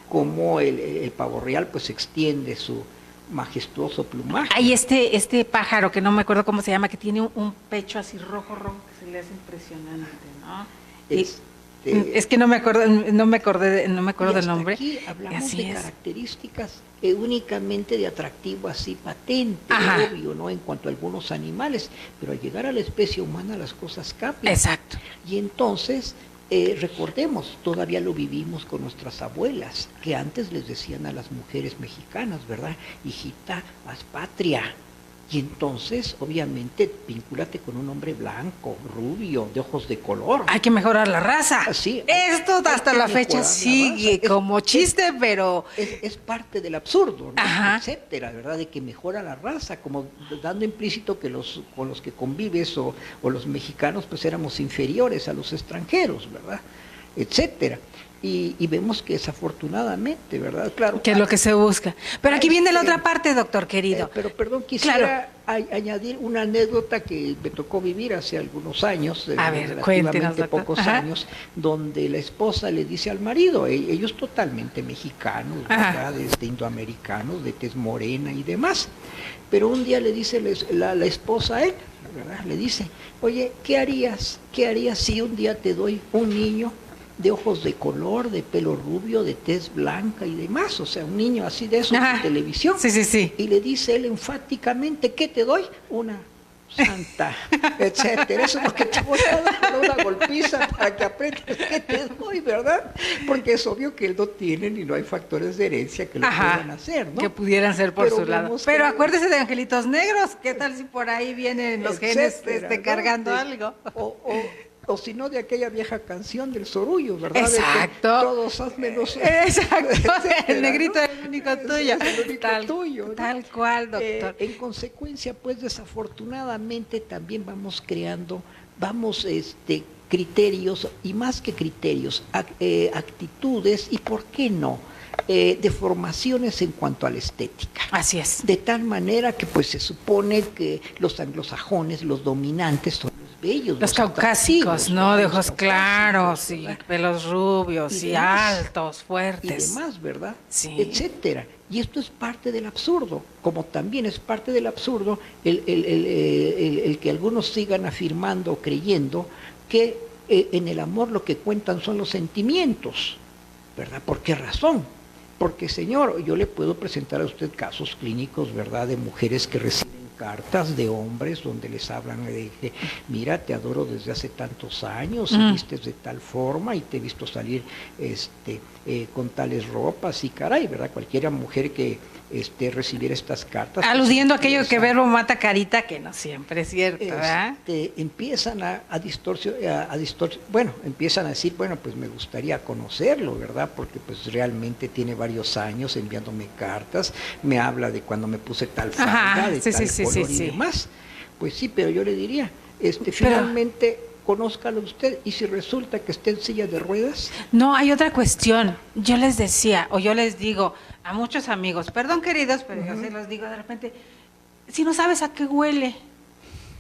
Cómo el pavo real pues extiende su majestuoso plumaje. Hay este pájaro que no me acuerdo cómo se llama, que tiene un pecho así rojo que se le hace impresionante, ¿no? Es que no me acuerdo del nombre. Aquí hablamos de características únicamente de atractivo así patente, obvio, ¿no?, en cuanto a algunos animales, pero al llegar a la especie humana las cosas cambian. Exacto. Y entonces recordemos, todavía lo vivimos con nuestras abuelas, que antes les decían a las mujeres mexicanas, ¿verdad?, hijita, haz patria, Y entonces, obviamente, vincúlate con un hombre blanco, rubio, de ojos de color. Hay que mejorar la raza. Así, Esto hasta la fecha sigue como chiste, pero... Es parte del absurdo, ¿no? Ajá. Etcétera, ¿verdad? De que mejora la raza, como dando implícito que con los que convives o los mexicanos pues éramos inferiores a los extranjeros, ¿verdad? Etcétera. Y vemos que desafortunadamente, ¿verdad? Claro. Que es lo que se busca. Pero aquí viene la otra parte, doctor querido. Pero perdón, quisiera añadir una anécdota que me tocó vivir hace algunos años, a ver, relativamente pocos Ajá. años, donde la esposa le dice al marido, ellos totalmente mexicanos, ¿verdad? Indoamericanos, de tez morena y demás. Pero un día le dice la esposa a él, ¿verdad? Le dice, oye, ¿qué harías si un día te doy un niño de ojos de color, de pelo rubio, de tez blanca y demás? O sea, un niño así de esos de televisión. Sí, sí, sí. Y le dice él enfáticamente, ¿qué te doy? Una santa, etcétera. Eso es lo que te voy a dar, una golpiza para que aprendas qué te doy, ¿verdad? Porque es obvio que él no tiene ni no hay factores de herencia que lo puedan hacer, ¿no? Que pudieran ser por su lado. Pero que... acuérdese de angelitos negros, ¿qué tal si por ahí vienen los genes cargando algo? O si no, de aquella vieja canción del Sorullo, ¿verdad? Exacto. De que todos haz menos... Exacto, etcétera, el negrito ¿no? es el único tuyo. Es el único tuyo, ¿no? Tal cual, doctor. En consecuencia, pues desafortunadamente también vamos creando, criterios, y más que criterios, actitudes, y por qué no, deformaciones en cuanto a la estética. Así es. De tal manera que pues se supone que los anglosajones, los dominantes, son bellos, los caucásicos, ¿no? De ojos claros y pelos rubios y altos, fuertes. Y demás, ¿verdad? Sí. Etcétera. Y esto es parte del absurdo, como también es parte del absurdo el que algunos sigan afirmando o creyendo que en el amor lo que cuentan son los sentimientos, ¿verdad? ¿Por qué razón? Porque, señor, yo le puedo presentar a usted casos clínicos, ¿verdad?, de mujeres que reciben cartas de hombres donde les hablan de que, mira, te adoro desde hace tantos años, y vistes de tal forma y te he visto salir con tales ropas, y caray, ¿verdad? Cualquiera mujer que recibiera estas cartas. Aludiendo a aquello que verbo mata carita, que no siempre es cierto, ¿verdad? Empiezan a distorsionar, bueno, empiezan a decir, bueno, pues me gustaría conocerlo, ¿verdad? Porque pues realmente tiene varios años enviándome cartas, me habla de cuando me puse tal falda, de tal color y demás. Pues sí, pero yo le diría, finalmente conózcalo usted, y si resulta que esté en silla de ruedas. No, hay otra cuestión. Yo les decía, o yo les digo a muchos amigos, perdón queridos, pero yo se los digo de repente, si no sabes a qué huele.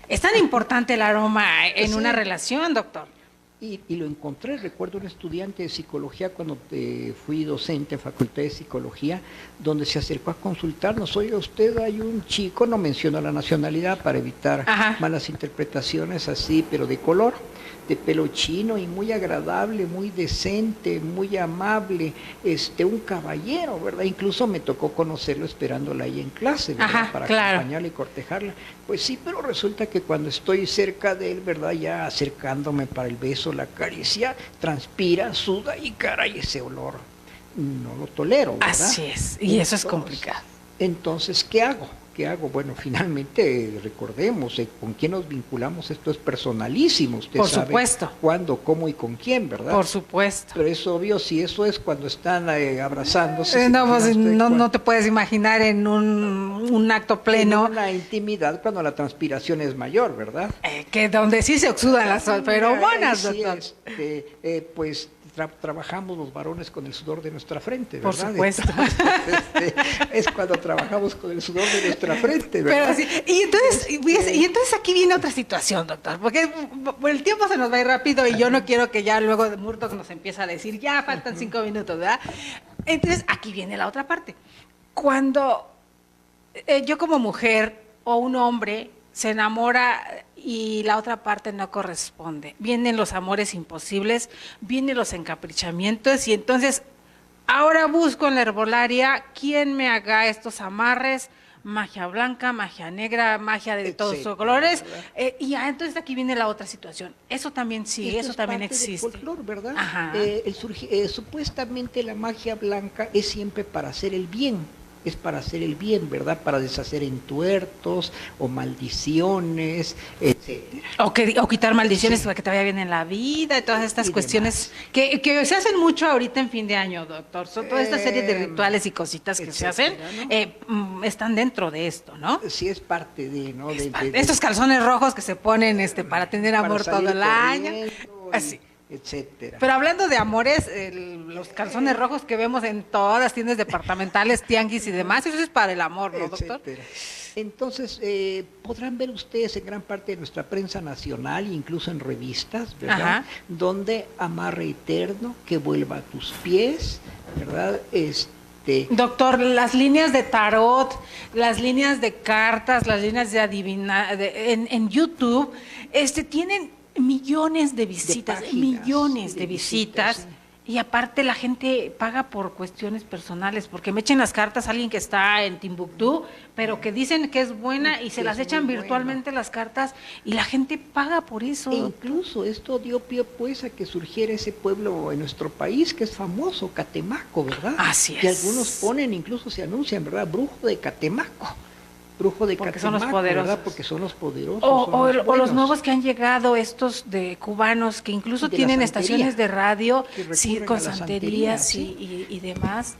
Es tan importante el aroma en una relación, doctor. Y lo encontré, recuerdo un estudiante de psicología cuando fui docente en Facultad de Psicología, donde se acercó a consultarnos, oiga usted, hay un chico, no menciono la nacionalidad para evitar malas interpretaciones así, pero de color, de pelo chino y muy agradable, muy decente, muy amable, un caballero, ¿verdad? Incluso me tocó conocerlo esperándola ahí en clase, ¿verdad? Para acompañarla y cortejarla. Pues sí, pero resulta que cuando estoy cerca de él, ¿verdad? Ya acercándome para el beso, la caricia, transpira, suda y caray, ese olor no lo tolero, ¿verdad? Así es, y eso es complicado. Entonces, ¿qué hago? ¿Qué hago? Bueno, finalmente recordemos, con quién nos vinculamos, esto es personalísimo, usted Por sabe supuesto. cuándo, cómo y con quién, ¿verdad? Por supuesto. Pero es obvio, si eso es cuando están abrazándose. No, pues, no te puedes imaginar en un acto pleno. En una intimidad cuando la transpiración es mayor, ¿verdad? Que donde sí se oxudan las feromonas, doctor. Pues trabajamos los varones con el sudor de nuestra frente, ¿verdad? Por supuesto. Entonces, es cuando trabajamos con el sudor de nuestra frente, ¿verdad? Pero sí, y entonces aquí viene otra situación, doctor, porque el tiempo se nos va a ir rápido y yo no quiero que ya luego de Murdoch nos empiece a decir, ya faltan 5 minutos, ¿verdad? Entonces aquí viene la otra parte. Cuando yo como mujer o un hombre se enamora y la otra parte no corresponde, vienen los amores imposibles, vienen los encaprichamientos, y entonces ahora busco en la herbolaria quién me haga estos amarres, magia blanca, magia negra, magia de todos los colores, y entonces aquí viene la otra situación. Eso también sí, eso también existe. Folclore, ¿verdad? Supuestamente la magia blanca es siempre para hacer el bien, es para hacer el bien, ¿verdad? Para deshacer entuertos o maldiciones, etcétera. O quitar maldiciones Sí. para que te vaya bien en la vida y todas estas Y cuestiones que se hacen mucho ahorita en fin de año, doctor. Son toda esta serie de rituales y cositas que se hacen, etcétera, ¿no? están dentro de esto, ¿no? Sí, es parte de, ¿no? Estos calzones rojos que se ponen para tener para amor todo salir el año. corriendo Así. etcétera. Pero hablando de amores, los calzones rojos que vemos en todas las tiendas departamentales, tianguis y demás, eso es para el amor, ¿no, doctor? Etcétera. Entonces, podrán ver ustedes en gran parte de nuestra prensa nacional, incluso en revistas, ¿verdad? Ajá. Donde amarre eterno, que vuelva a tus pies, ¿verdad? Doctor, las líneas de tarot, las líneas de cartas, las líneas de adivinar en YouTube, tienen millones de visitas, páginas, millones de de visitas. visitas, Y aparte la gente paga por cuestiones personales, porque me echen las cartas a alguien que está en Timbuktu, pero que dicen que es buena y se Que las es echan muy virtualmente las cartas y la gente paga por eso. E incluso esto dio pie pues a que surgiera ese pueblo en nuestro país que es famoso, Catemaco, ¿verdad? Así Que es. algunos ponen, incluso se anuncian, ¿verdad? Brujo de Catemaco. Brujo de Porque Catemaco, son los poderosos. ¿verdad? Porque son los poderosos. O, son o- los o los buenos. nuevos que han llegado, estos de cubanos, que incluso De la tienen santería, estaciones de radio, que recurren sí, a con la santerías santería, y demás.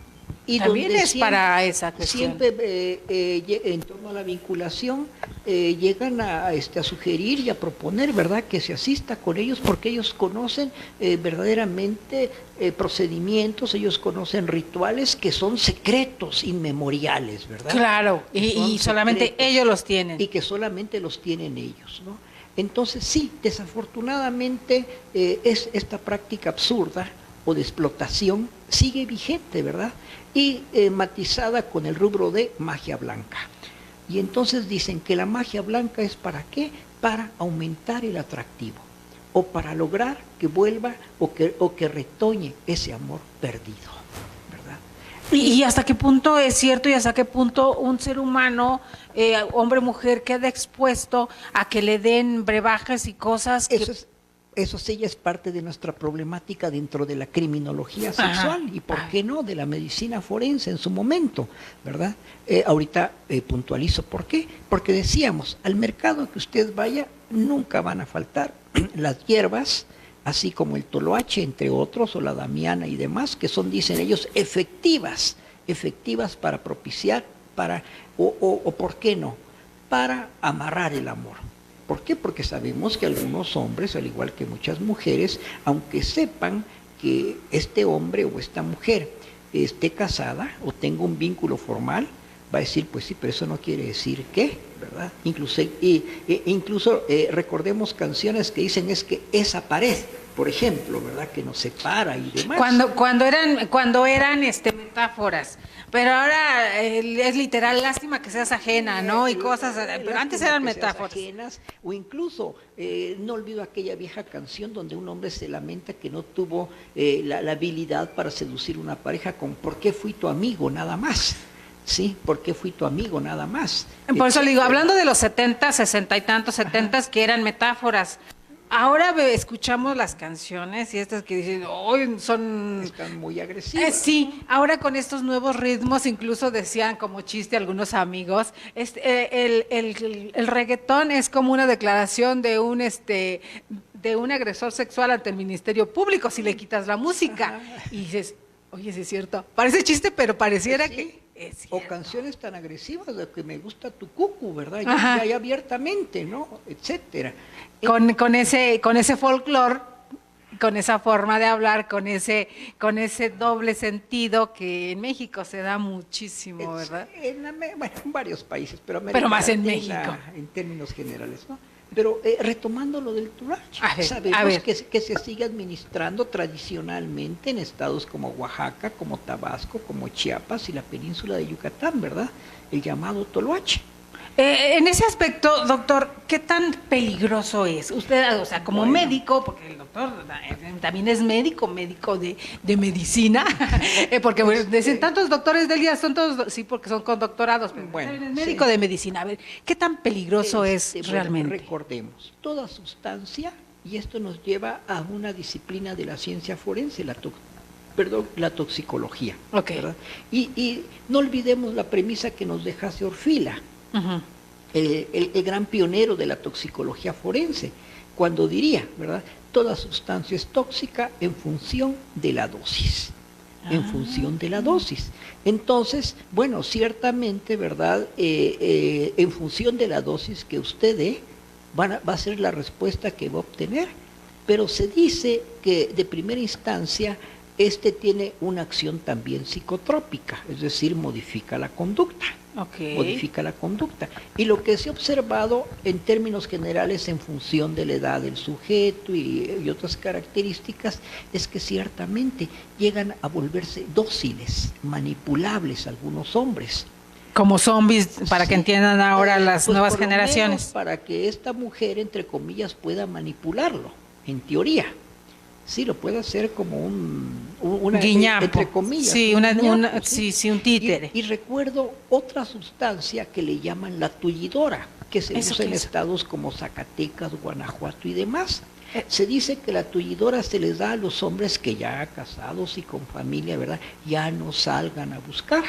Y También donde es para esa cuestión. siempre en torno a la vinculación llegan a sugerir y a proponer, ¿verdad?, que se asista con ellos porque ellos conocen verdaderamente procedimientos, ellos conocen rituales que son secretos inmemoriales, ¿verdad? Claro, Que son y solamente secretos ellos los tienen. y que solamente los tienen ellos, ¿no? Entonces sí, desafortunadamente esta práctica absurda o de explotación sigue vigente, ¿verdad? Y matizada con el rubro de magia blanca. Y entonces dicen que la magia blanca es ¿para qué? Para aumentar el atractivo o para lograr que vuelva o que retoñe ese amor perdido, ¿verdad? ¿Y hasta qué punto es cierto y hasta qué punto un ser humano, hombre o mujer, queda expuesto a que le den brebajes y cosas que... Eso sí ya es parte de nuestra problemática dentro de la criminología sexual. Ajá. Y por qué no, de la medicina forense en su momento, ¿verdad? Ahorita puntualizo por qué. Porque decíamos, al mercado que usted vaya, nunca van a faltar las hierbas, así como el toloache, entre otros, o la damiana y demás, que son, dicen ellos, efectivas para propiciar, o por qué no, para amarrar el amor. ¿Por qué? Porque sabemos que algunos hombres, al igual que muchas mujeres, aunque sepan que este hombre o esta mujer esté casada o tenga un vínculo formal, va a decir, pues sí, pero eso no quiere decir que, ¿verdad? Incluso recordemos canciones que dicen es que esa pared, por ejemplo, ¿verdad?, que nos separa y demás. Cuando eran metáforas, pero ahora es literal, lástima que seas ajena, ¿no? Y cosas, pero antes eran metáforas. Ajenas, o incluso, no olvido aquella vieja canción donde un hombre se lamenta que no tuvo la habilidad para seducir una pareja con ¿por qué fui tu amigo? Nada más. Sí, ¿por qué fui tu amigo? Nada más. Por eso le digo, hablando de los 70, 60 y tantos, 70 que eran metáforas. Ahora escuchamos las canciones y estas que dicen, hoy son... Están muy agresivas. Sí, ahora con estos nuevos ritmos, incluso decían como chiste algunos amigos, el reggaetón es como una declaración de un agresor sexual ante el Ministerio Público si le quitas la música. Y dices, oye, sí es cierto, parece chiste, pero pareciera Sí. que es O cierto. canciones tan agresivas de que me gusta tu cucu, ¿verdad? Ajá. Ya abiertamente, ¿no? Etcétera. Con ese folclore, con esa forma de hablar, con ese doble sentido que en México se da muchísimo, ¿verdad? Bueno, en varios países, pero más en Latina, México. en términos generales, ¿no? Pero retomando lo del tulache, A ver, sabemos que se sigue administrando tradicionalmente en estados como Oaxaca, como Tabasco, como Chiapas y la península de Yucatán, ¿verdad? El llamado toloache. En ese aspecto, doctor, ¿qué tan peligroso es? Usted, o sea, como médico, porque el doctor también es médico de medicina, porque bueno, dicen tantos doctores del día, son todos, sí, porque son con doctorados, pero Bueno, también es médico sí. de medicina. A ver, ¿qué tan peligroso es Bueno, realmente? recordemos, toda sustancia, y esto nos lleva a una disciplina de la ciencia forense, la perdón, la toxicología. Okay. ¿Verdad? Y no olvidemos la premisa que nos dejase Orfila, el gran pionero de la toxicología forense, cuando diría, ¿verdad? Toda sustancia es tóxica en función de la dosis. En función de la dosis. Entonces, bueno, ciertamente, ¿verdad? En función de la dosis que usted dé, va a ser la respuesta que va a obtener. Pero se dice que de primera instancia, tiene una acción también psicotrópica, es decir, modifica la conducta. Okay. Modifica la conducta. Y lo que se ha observado en términos generales en función de la edad del sujeto y otras características es que ciertamente llegan a volverse dóciles, manipulables algunos hombres. Como zombies, para Sí. que entiendan ahora las Pues nuevas por lo generaciones. menos para que esta mujer, entre comillas, pueda manipularlo, en teoría. Sí, lo puede hacer como una Guiñapo. entre comillas. Sí, un una, guiñapo, sí, un títere. Y recuerdo otra sustancia que le llaman la tullidora, que se usa en estados como Zacatecas, Guanajuato y demás. Se dice que la tullidora se les da a los hombres que ya casados y con familia, ¿verdad? Ya no salgan a buscar,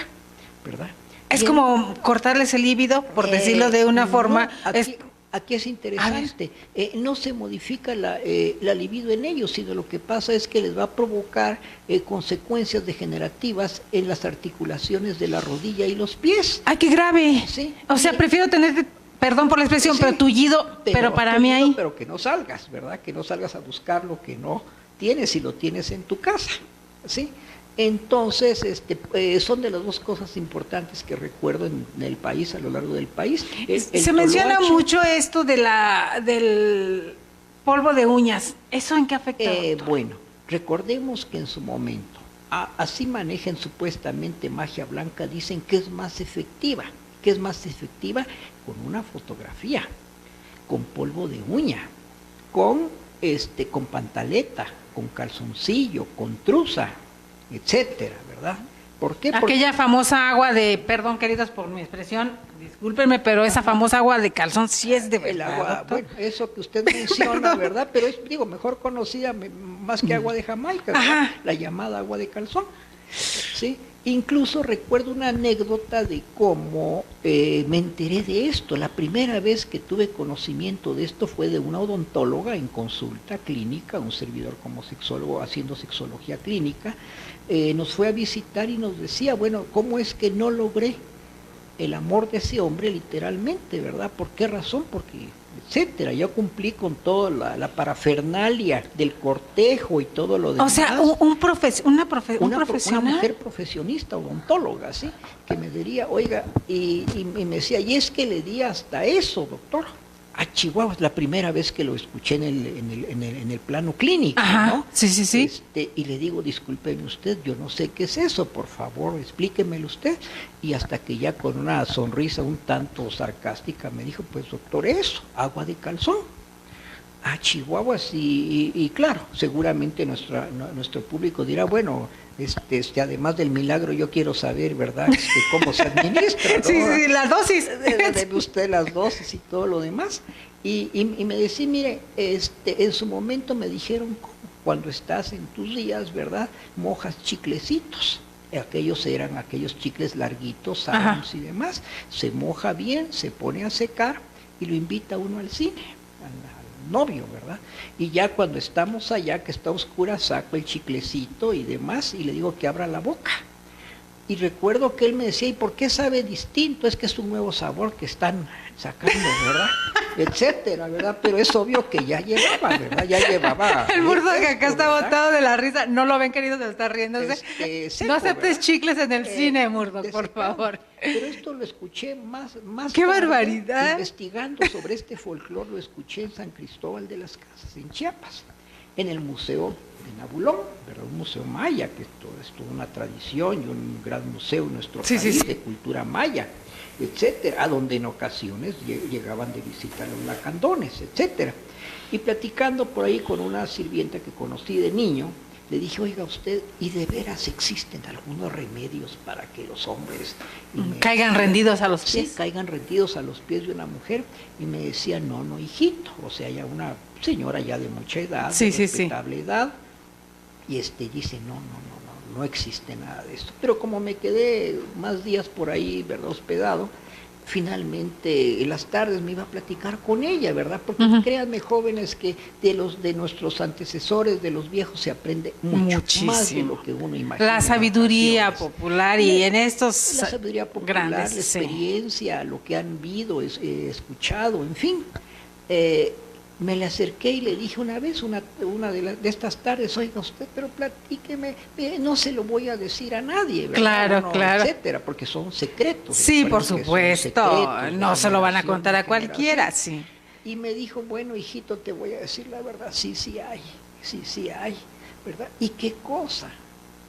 ¿verdad? Es como cortarles el líbido, por decirlo de una forma. Aquí es interesante, no se modifica la libido en ellos, sino lo que pasa es que les va a provocar consecuencias degenerativas en las articulaciones de la rodilla y los pies. ¡Ay, qué grave! Sí. O sea, prefiero tener, perdón por la expresión, Sí, pero tullido, pero para mí ahí. Pero que no salgas, ¿verdad? Que no salgas a buscar lo que no tienes y lo tienes en tu casa, ¿sí? Entonces, son de las dos cosas importantes que recuerdo en el país, a lo largo del país. Se menciona mucho esto del polvo de uñas. ¿Eso en qué afecta? Bueno, recordemos que en su momento, así manejan supuestamente magia blanca, dicen que es más efectiva. ¿Qué es más efectiva? Con una fotografía, con polvo de uña, con pantaleta, con calzoncillo, con truza, etcétera, ¿verdad? ¿Por qué? Aquella famosa agua de, perdón queridos por mi expresión, discúlpenme, pero esa famosa agua de calzón sí es de verdad. El agua, bueno, eso que usted menciona, ¿verdad? Pero es, mejor conocida más que agua de Jamaica, ¿verdad? La llamada agua de calzón, ¿sí? Incluso recuerdo una anécdota de cómo me enteré de esto. La primera vez que tuve conocimiento de esto fue de una odontóloga en consulta clínica, un servidor como sexólogo haciendo sexología clínica. Nos fue a visitar y nos decía, bueno, ¿cómo es que no logré el amor de ese hombre literalmente, ¿verdad? ¿Por qué razón? Porque, etcétera, yo cumplí con toda la parafernalia del cortejo y todo lo demás. O sea, una profesional. Una mujer profesionista, odontóloga, ¿sí? Que me diría, oiga, y me decía, y es que le di hasta eso, doctor. A Chihuahua es la primera vez que lo escuché en el plano clínico, ajá, ¿no? Sí. Y le digo, discúlpeme usted, yo no sé qué es eso, por favor, explíquemelo usted. Y hasta que ya con una sonrisa un tanto sarcástica me dijo, pues doctor, eso, agua de calzón. A Chihuahua sí, y claro, seguramente nuestro público dirá, bueno, además del milagro yo quiero saber, ¿verdad? Cómo se administra, ¿no? Sí, la dosis. Debe usted las dosis y todo lo demás. Y me decía, mire, en su momento me dijeron, cuando estás en tus días, ¿verdad? Mojas chiclecitos. Aquellos eran aquellos chicles larguitos, sanos y demás. Se moja bien, se pone a secar y lo invita uno al cine. Novio, ¿verdad? Y ya cuando estamos allá, que está oscura, saco el chiclecito y demás y le digo que abra la boca. Y recuerdo que él me decía, ¿y por qué sabe distinto? Es que es un nuevo sabor que están sacando, ¿verdad? Etcétera, ¿verdad? Pero es obvio que ya llevaba, ¿verdad? Ya llevaba. El burdo que acá está botado de la risa. No lo ven, queridos, se está riéndose. Seco, no aceptes ¿verdad? chicles en el cine, Murdoch, por favor. Pero esto lo escuché más ¡qué tarde, barbaridad! Investigando sobre este folclore, lo escuché en San Cristóbal de las Casas, en Chiapas, en el Museo de Nabulón, ¿verdad? Un museo maya, que es toda una tradición y un gran museo en nuestro país de cultura maya, etcétera, a donde en ocasiones llegaban de visita los lacandones, etcétera. Y platicando por ahí con una sirvienta que conocí de niño, le dije, oiga usted, ¿y de veras existen algunos remedios para que los hombres caigan rendidos a los pies? Sí, caigan rendidos a los pies de una mujer. Y me decía, no, hijito. O sea, ya una señora ya de mucha edad, de respetable edad. Y dice, no, no existe nada de esto. Pero como me quedé más días por ahí, ¿verdad?, hospedado, finalmente en las tardes me iba a platicar con ella, ¿verdad? Porque créanme, jóvenes, que de nuestros antecesores, de los viejos, se aprende mucho más de lo que uno imagina. La sabiduría popular y en estos la sabiduría popular, grandes, la experiencia, lo que han vivido, escuchado, en fin. Me le acerqué y le dije una vez, una de estas tardes, oiga usted, pero platíqueme, no se lo voy a decir a nadie, ¿verdad? Claro, claro. Etcétera, porque son secretos. Sí, por supuesto, no se lo van a contar a cualquiera, sí. Y me dijo, bueno, hijito, te voy a decir la verdad, sí hay, ¿verdad? ¿Y qué cosa?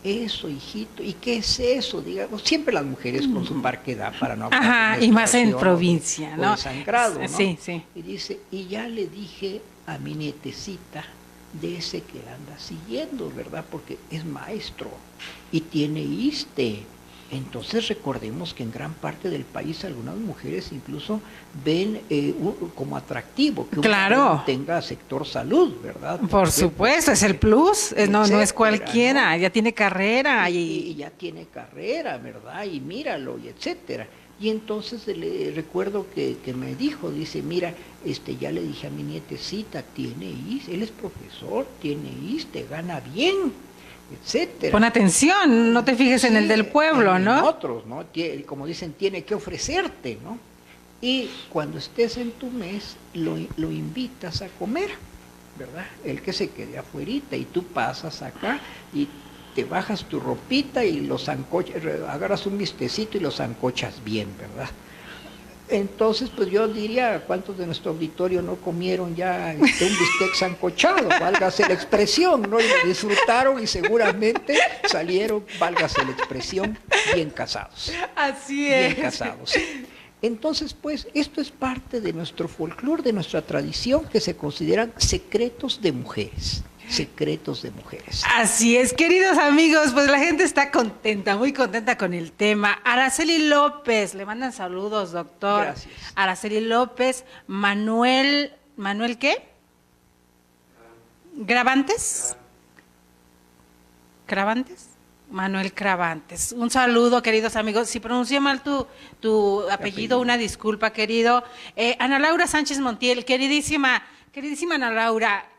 Eso, hijito, ¿y qué es eso? Digamos, siempre las mujeres con su parquedad para no hablar. Ajá, y más en provincia, ¿no? Sangrado, ¿no? Sí, sí. Y dice, y ya le dije a mi nietecita de ese que la anda siguiendo, ¿verdad? Porque es maestro y tiene ISSSTE. Entonces recordemos que en gran parte del país algunas mujeres incluso ven como atractivo que claro, un tenga sector salud, ¿verdad? Por supuesto, es el plus, no es cualquiera, ¿no? Ya tiene carrera. Y ya tiene carrera, ¿verdad? Y míralo, y etcétera. Y entonces le recuerdo que me dijo, dice, mira, ya le dije a mi nietecita, tiene ISSSTE, él es profesor, tiene ISSSTE, gana bien, etcétera. Pon atención, no te fijes en el del pueblo, ¿no? En otros, ¿no? Como dicen, tiene que ofrecerte, ¿no? Y cuando estés en tu mes, lo invitas a comer, ¿verdad? El que se quede afuerita y tú pasas acá y te bajas tu ropita y los ancochas, agarras un bistecito y los ancochas bien, ¿verdad? Entonces, pues yo diría, ¿cuántos de nuestro auditorio no comieron ya un bistec sancochado? Válgase la expresión, ¿no? Y lo disfrutaron y seguramente salieron, válgase la expresión, bien casados. Así es. Bien casados. Entonces, pues, esto es parte de nuestro folclore, de nuestra tradición, que se consideran secretos de mujeres. Secretos de mujeres. Así es, queridos amigos, pues la gente está contenta, muy contenta con el tema. Araceli López, le mandan saludos, doctor. Gracias. Araceli López, ¿Manuel qué? ¿Gravantes? ¿Cravantes? Manuel Cravantes. Un saludo, queridos amigos. Si pronuncié mal tu apellido, una disculpa, querido. Ana Laura Sánchez Montiel, queridísima Ana Laura.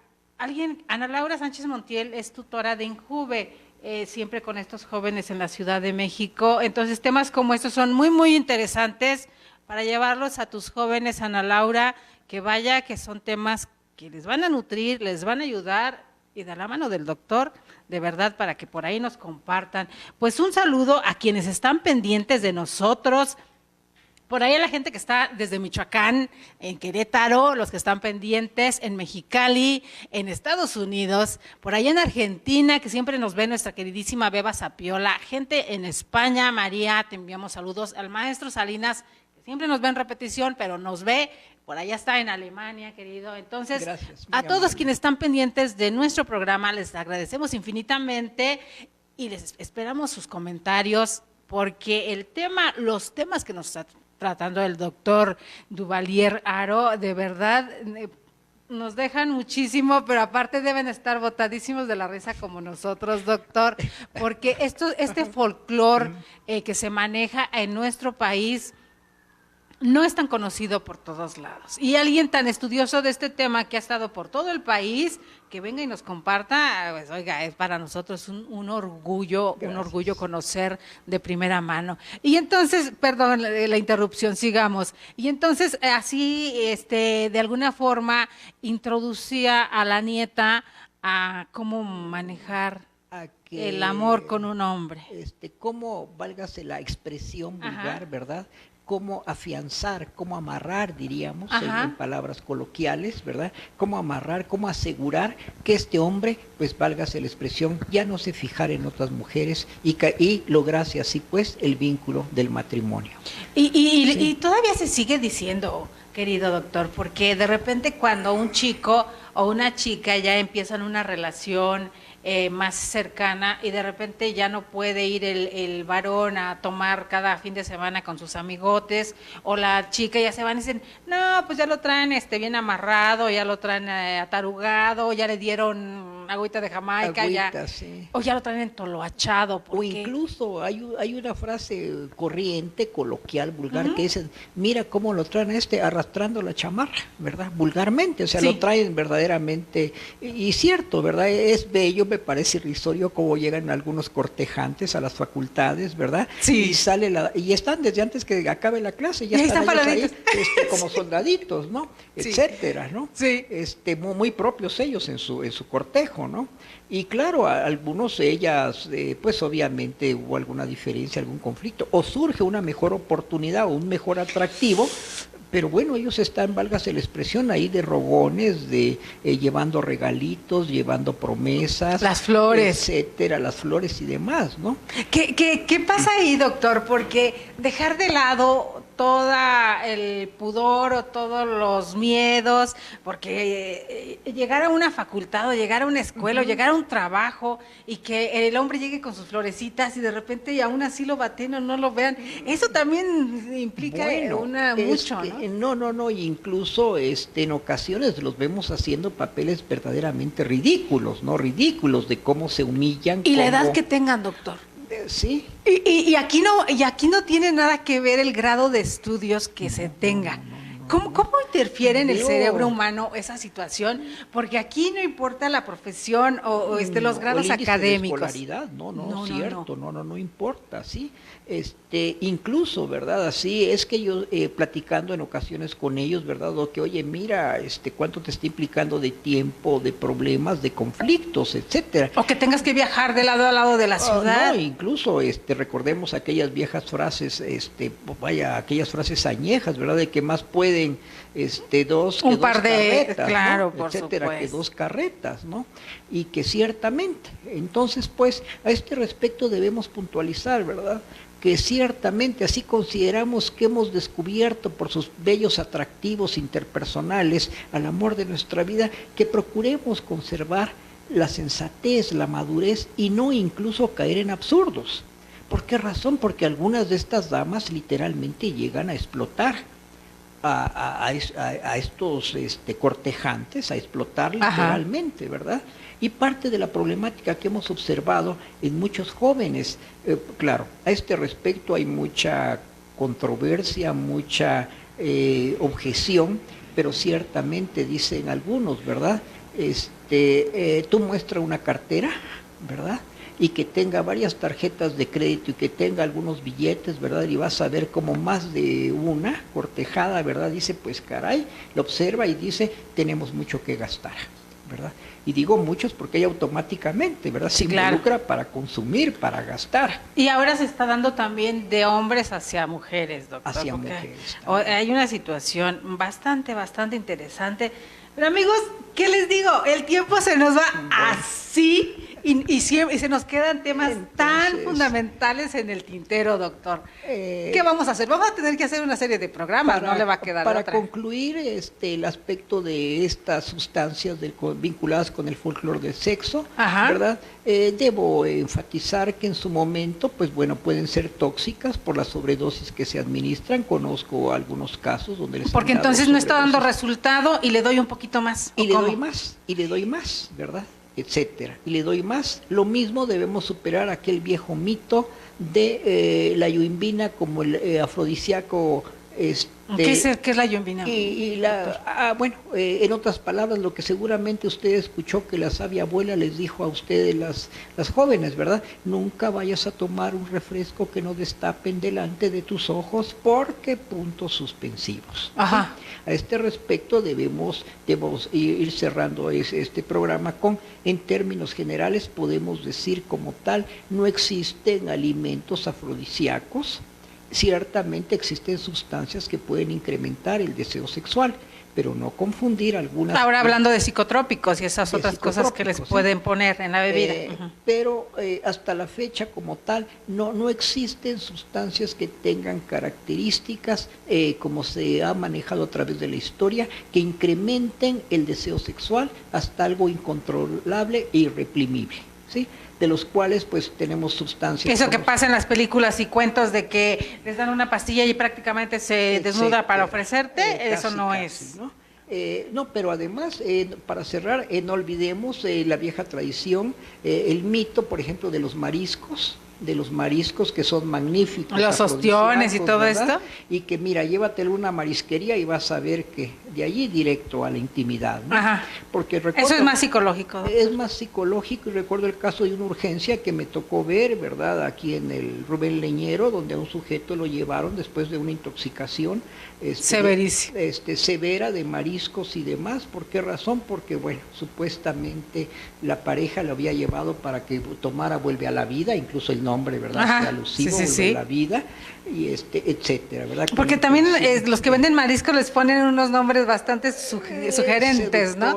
Ana Laura Sánchez Montiel es tutora de INJUVE, siempre con estos jóvenes en la Ciudad de México. Entonces, temas como estos son muy, muy interesantes para llevarlos a tus jóvenes, Ana Laura, que son temas que les van a nutrir, les van a ayudar, y de la mano del doctor, de verdad, para que por ahí nos compartan. Pues un saludo a quienes están pendientes de nosotros. Por ahí a la gente que está desde Michoacán, en Querétaro, los que están pendientes, en Mexicali, en Estados Unidos, por allá en Argentina, que siempre nos ve nuestra queridísima Beba Sapiola, gente en España, María, te enviamos saludos, al maestro Salinas, que siempre nos ve en repetición, pero nos ve, por allá está en Alemania, querido. Entonces, gracias, a todos quienes están pendientes de nuestro programa, les agradecemos infinitamente y les esperamos sus comentarios, porque los temas que nos tratando el doctor Duvalier Haro, de verdad nos dejan muchísimo, pero aparte deben estar botadísimos de la risa como nosotros, doctor, porque este folclore que se maneja en nuestro país no es tan conocido por todos lados. Y alguien tan estudioso de este tema que ha estado por todo el país, que venga y nos comparta, pues oiga, es para nosotros un orgullo, gracias. Un orgullo conocer de primera mano. Y entonces, perdón la interrupción, sigamos. Y entonces así, de alguna forma, introducía a la nieta a cómo manejar el amor con un hombre. Cómo, válgase la expresión vulgar, ¿verdad?, cómo afianzar, cómo amarrar, diríamos, en palabras coloquiales, ¿verdad? Cómo amarrar, cómo asegurar que este hombre, pues válgase la expresión, ya no se fijara en otras mujeres y lograse así, pues, el vínculo del matrimonio. Y todavía se sigue diciendo, querido doctor, porque de repente cuando un chico o una chica ya empiezan una relación más cercana y de repente ya no puede ir el varón a tomar cada fin de semana con sus amigotes, o la chica ya se van y dicen, no, pues ya lo traen bien amarrado, ya lo traen atarugado, ya le dieron agüita de Jamaica, Agüita, sí. o ya lo traen entoloachado. O incluso hay una frase corriente, coloquial, vulgar, que dice, mira cómo lo traen arrastrando la chamarra, ¿verdad? Vulgarmente, o sea, lo traen verdaderamente, y cierto, ¿verdad? Es bello, me parece irrisorio cómo llegan algunos cortejantes a las facultades, ¿verdad? Sí. Y y están desde antes que acabe la clase, ya están ellos ahí, como soldaditos, ¿no? Sí. Etcétera, ¿no? Sí. Muy propios ellos en su cortejo, ¿no? Y claro, algunos de ellas, pues obviamente hubo alguna diferencia, algún conflicto, o surge una mejor oportunidad o un mejor atractivo, pero bueno, ellos están, válgase la expresión, ahí de rogones, llevando regalitos, llevando promesas, las flores, etcétera, las flores y demás, ¿no? ¿Qué pasa ahí, doctor? Porque dejar de lado todo el pudor o todos los miedos, porque llegar a una facultad o llegar a una escuela o llegar a un trabajo y que el hombre llegue con sus florecitas y de repente y aún así lo baten o no lo vean, eso también implica mucho, ¿no? No, incluso en ocasiones los vemos haciendo papeles verdaderamente ridículos, ¿no? Ridículos de cómo se humillan. Y la edad que tengan, doctor. Sí. Y aquí no tiene nada que ver el grado de estudios que se tenga. ¿Cómo interfiere en el cerebro humano esa situación? Porque aquí no importa la profesión o los grados académicos. De escolaridad, no importa, sí. Incluso, ¿verdad? Así es que yo platicando en ocasiones con ellos, ¿verdad? O que, oye, mira, cuánto te está implicando de tiempo, de problemas, de conflictos, etcétera. O que tengas que viajar de lado a lado de la ciudad. No, incluso, recordemos aquellas viejas frases, aquellas frases añejas, ¿verdad? De que más pueden, dos carretas, claro, ¿no? por etcétera, supuesto. que dos carretas, ¿no? Y que ciertamente, entonces, pues, a este respecto debemos puntualizar, ¿verdad? Que ciertamente así consideramos que hemos descubierto por sus bellos atractivos interpersonales al amor de nuestra vida, que procuremos conservar la sensatez, la madurez y no incluso caer en absurdos. ¿Por qué razón? Porque algunas de estas damas literalmente llegan a explotar a estos cortejantes, a explotar literalmente, ¿verdad? Y parte de la problemática que hemos observado en muchos jóvenes, claro, a este respecto hay mucha controversia, mucha objeción, pero ciertamente dicen algunos, ¿verdad? Tú muestras una cartera, ¿verdad? Y que tenga varias tarjetas de crédito y que tenga algunos billetes, ¿verdad? Y vas a ver como más de una cortejada, ¿verdad? Dice, pues caray, lo observa y dice, tenemos mucho que gastar, ¿verdad? Y digo muchos porque ella automáticamente, ¿verdad? Se involucra para consumir, para gastar. Y ahora se está dando también de hombres hacia mujeres, doctor. Hacia mujeres. Hay una situación bastante interesante. Pero amigos, ¿qué les digo? El tiempo se nos va así y se nos quedan temas tan fundamentales en el tintero, doctor. ¿Qué vamos a hacer? Vamos a tener que hacer una serie de programas, no le va a quedar para otra. Concluir el aspecto de estas sustancias vinculadas con el folclore del sexo, ¿verdad? Debo enfatizar que en su momento, pues bueno, pueden ser tóxicas por la sobredosis que se administran. Conozco algunos casos donde les porque entonces no está dando resultado y le doy un poquito más. Y le doy más, ¿verdad? Etcétera. Y le doy más. Lo mismo debemos superar aquel viejo mito de la yoimbina como el afrodisíaco. ¿Qué es la yoimbina? Bueno, en otras palabras, lo que seguramente usted escuchó que la sabia abuela les dijo a ustedes, las jóvenes, ¿verdad? Nunca vayas a tomar un refresco que no destapen delante de tus ojos, porque puntos suspensivos. Ajá. ¿Sí? A este respecto debemos ir cerrando este programa en términos generales, podemos decir como tal, no existen alimentos afrodisíacos. Ciertamente existen sustancias que pueden incrementar el deseo sexual, pero no confundir algunas. Ahora hablando de psicotrópicos y esas otras cosas que les pueden poner en la bebida. Pero hasta la fecha como tal no existen sustancias que tengan características, como se ha manejado a través de la historia, que incrementen el deseo sexual hasta algo incontrolable e irreprimible, ¿sí? De los cuales pues tenemos sustancias. Eso que pasa en las películas y cuentos de que les dan una pastilla y prácticamente se desnuda para ofrecerte, eso no es. ¿No? No, pero además, para cerrar, no olvidemos la vieja tradición, el mito, por ejemplo, de los mariscos que son magníficos. Los ostiones y todo, ¿verdad? Esto. Y que mira, llévatelo a una marisquería y vas a ver que de allí directo a la intimidad, ¿no? Ajá. Porque recuerdo, eso es más psicológico. Es más psicológico, y recuerdo el caso de una urgencia que me tocó ver, ¿verdad? Aquí en el Rubén Leñero, donde a un sujeto lo llevaron después de una intoxicación severa de mariscos y demás. ¿Por qué razón? Porque, bueno, supuestamente la pareja lo había llevado para que tomara Vuelve a la Vida, incluso el nombre, ¿verdad? Ajá, alusivo, sí, Vuelve a la Vida, y etcétera, ¿verdad? Porque también los que venden mariscos les ponen unos nombres bastante sugerentes, ¿no?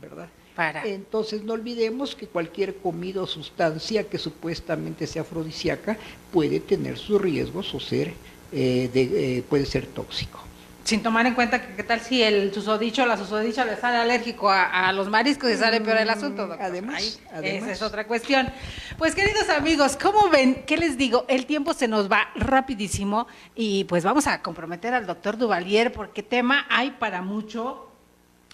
¿verdad? Para. Entonces no olvidemos que cualquier comida o sustancia que supuestamente sea afrodisíaca puede tener sus riesgos o puede ser tóxico. Sin tomar en cuenta que qué tal si el susodicho o la susodicha le sale alérgico a los mariscos y sale peor el asunto, doctor. Además. Esa es otra cuestión. Pues queridos amigos, ¿cómo ven? ¿Qué les digo? El tiempo se nos va rapidísimo y pues vamos a comprometer al doctor Duvalier porque tema hay para mucho.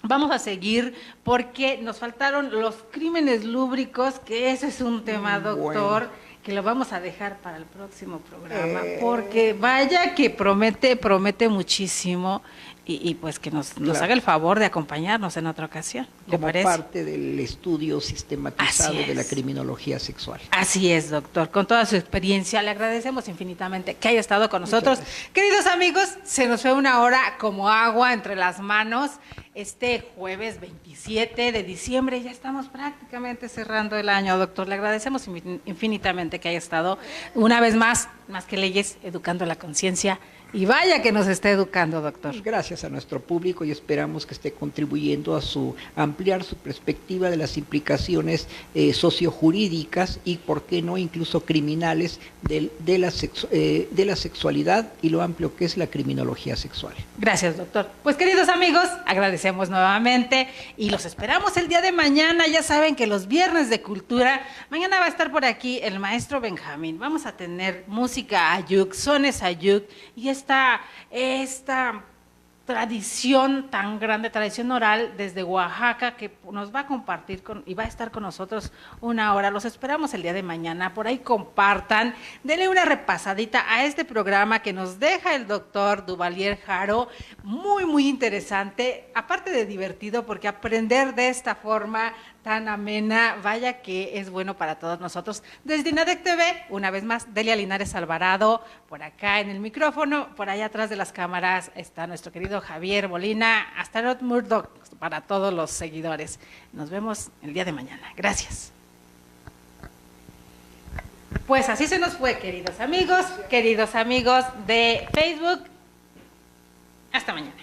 Vamos a seguir porque nos faltaron los crímenes lúbricos, que ese es un tema, doctor. Bueno, que lo vamos a dejar para el próximo programa, porque vaya que promete muchísimo y pues que nos haga el favor de acompañarnos en otra ocasión. Como parte del estudio sistematizado de la criminología sexual. Así es, doctor. Con toda su experiencia, le agradecemos infinitamente que haya estado con nosotros. Queridos amigos, se nos fue una hora como agua entre las manos. Este jueves 27 de diciembre ya estamos prácticamente cerrando el año, doctor. Le agradecemos infinitamente que haya estado una vez más que leyes, educando la conciencia. Y vaya que nos está educando, doctor. Gracias a nuestro público y esperamos que esté contribuyendo a ampliar su perspectiva de las implicaciones sociojurídicas y, por qué no, incluso criminales de la sexualidad y lo amplio que es la criminología sexual. Gracias, doctor. Pues, queridos amigos, agradecemos nuevamente y los esperamos el día de mañana. Ya saben que los viernes de cultura, mañana va a estar por aquí el maestro Benjamín. Vamos a tener música ayuk, sones ayuk y esta tradición tan grande, tradición oral desde Oaxaca, que nos va a compartir y va a estar con nosotros una hora. Los esperamos el día de mañana. Por ahí compartan, denle una repasadita a este programa que nos deja el doctor Duvalier Jaro, muy interesante, aparte de divertido, porque aprender de esta forma tan amena, vaya que es bueno para todos nosotros. Desde INADEC TV, una vez más, Delia Linares Alvarado, por acá en el micrófono, por allá atrás de las cámaras está nuestro querido Javier Molina, hasta Rod Murdoch, para todos los seguidores. Nos vemos el día de mañana. Gracias. Pues así se nos fue, queridos amigos de Facebook. Hasta mañana.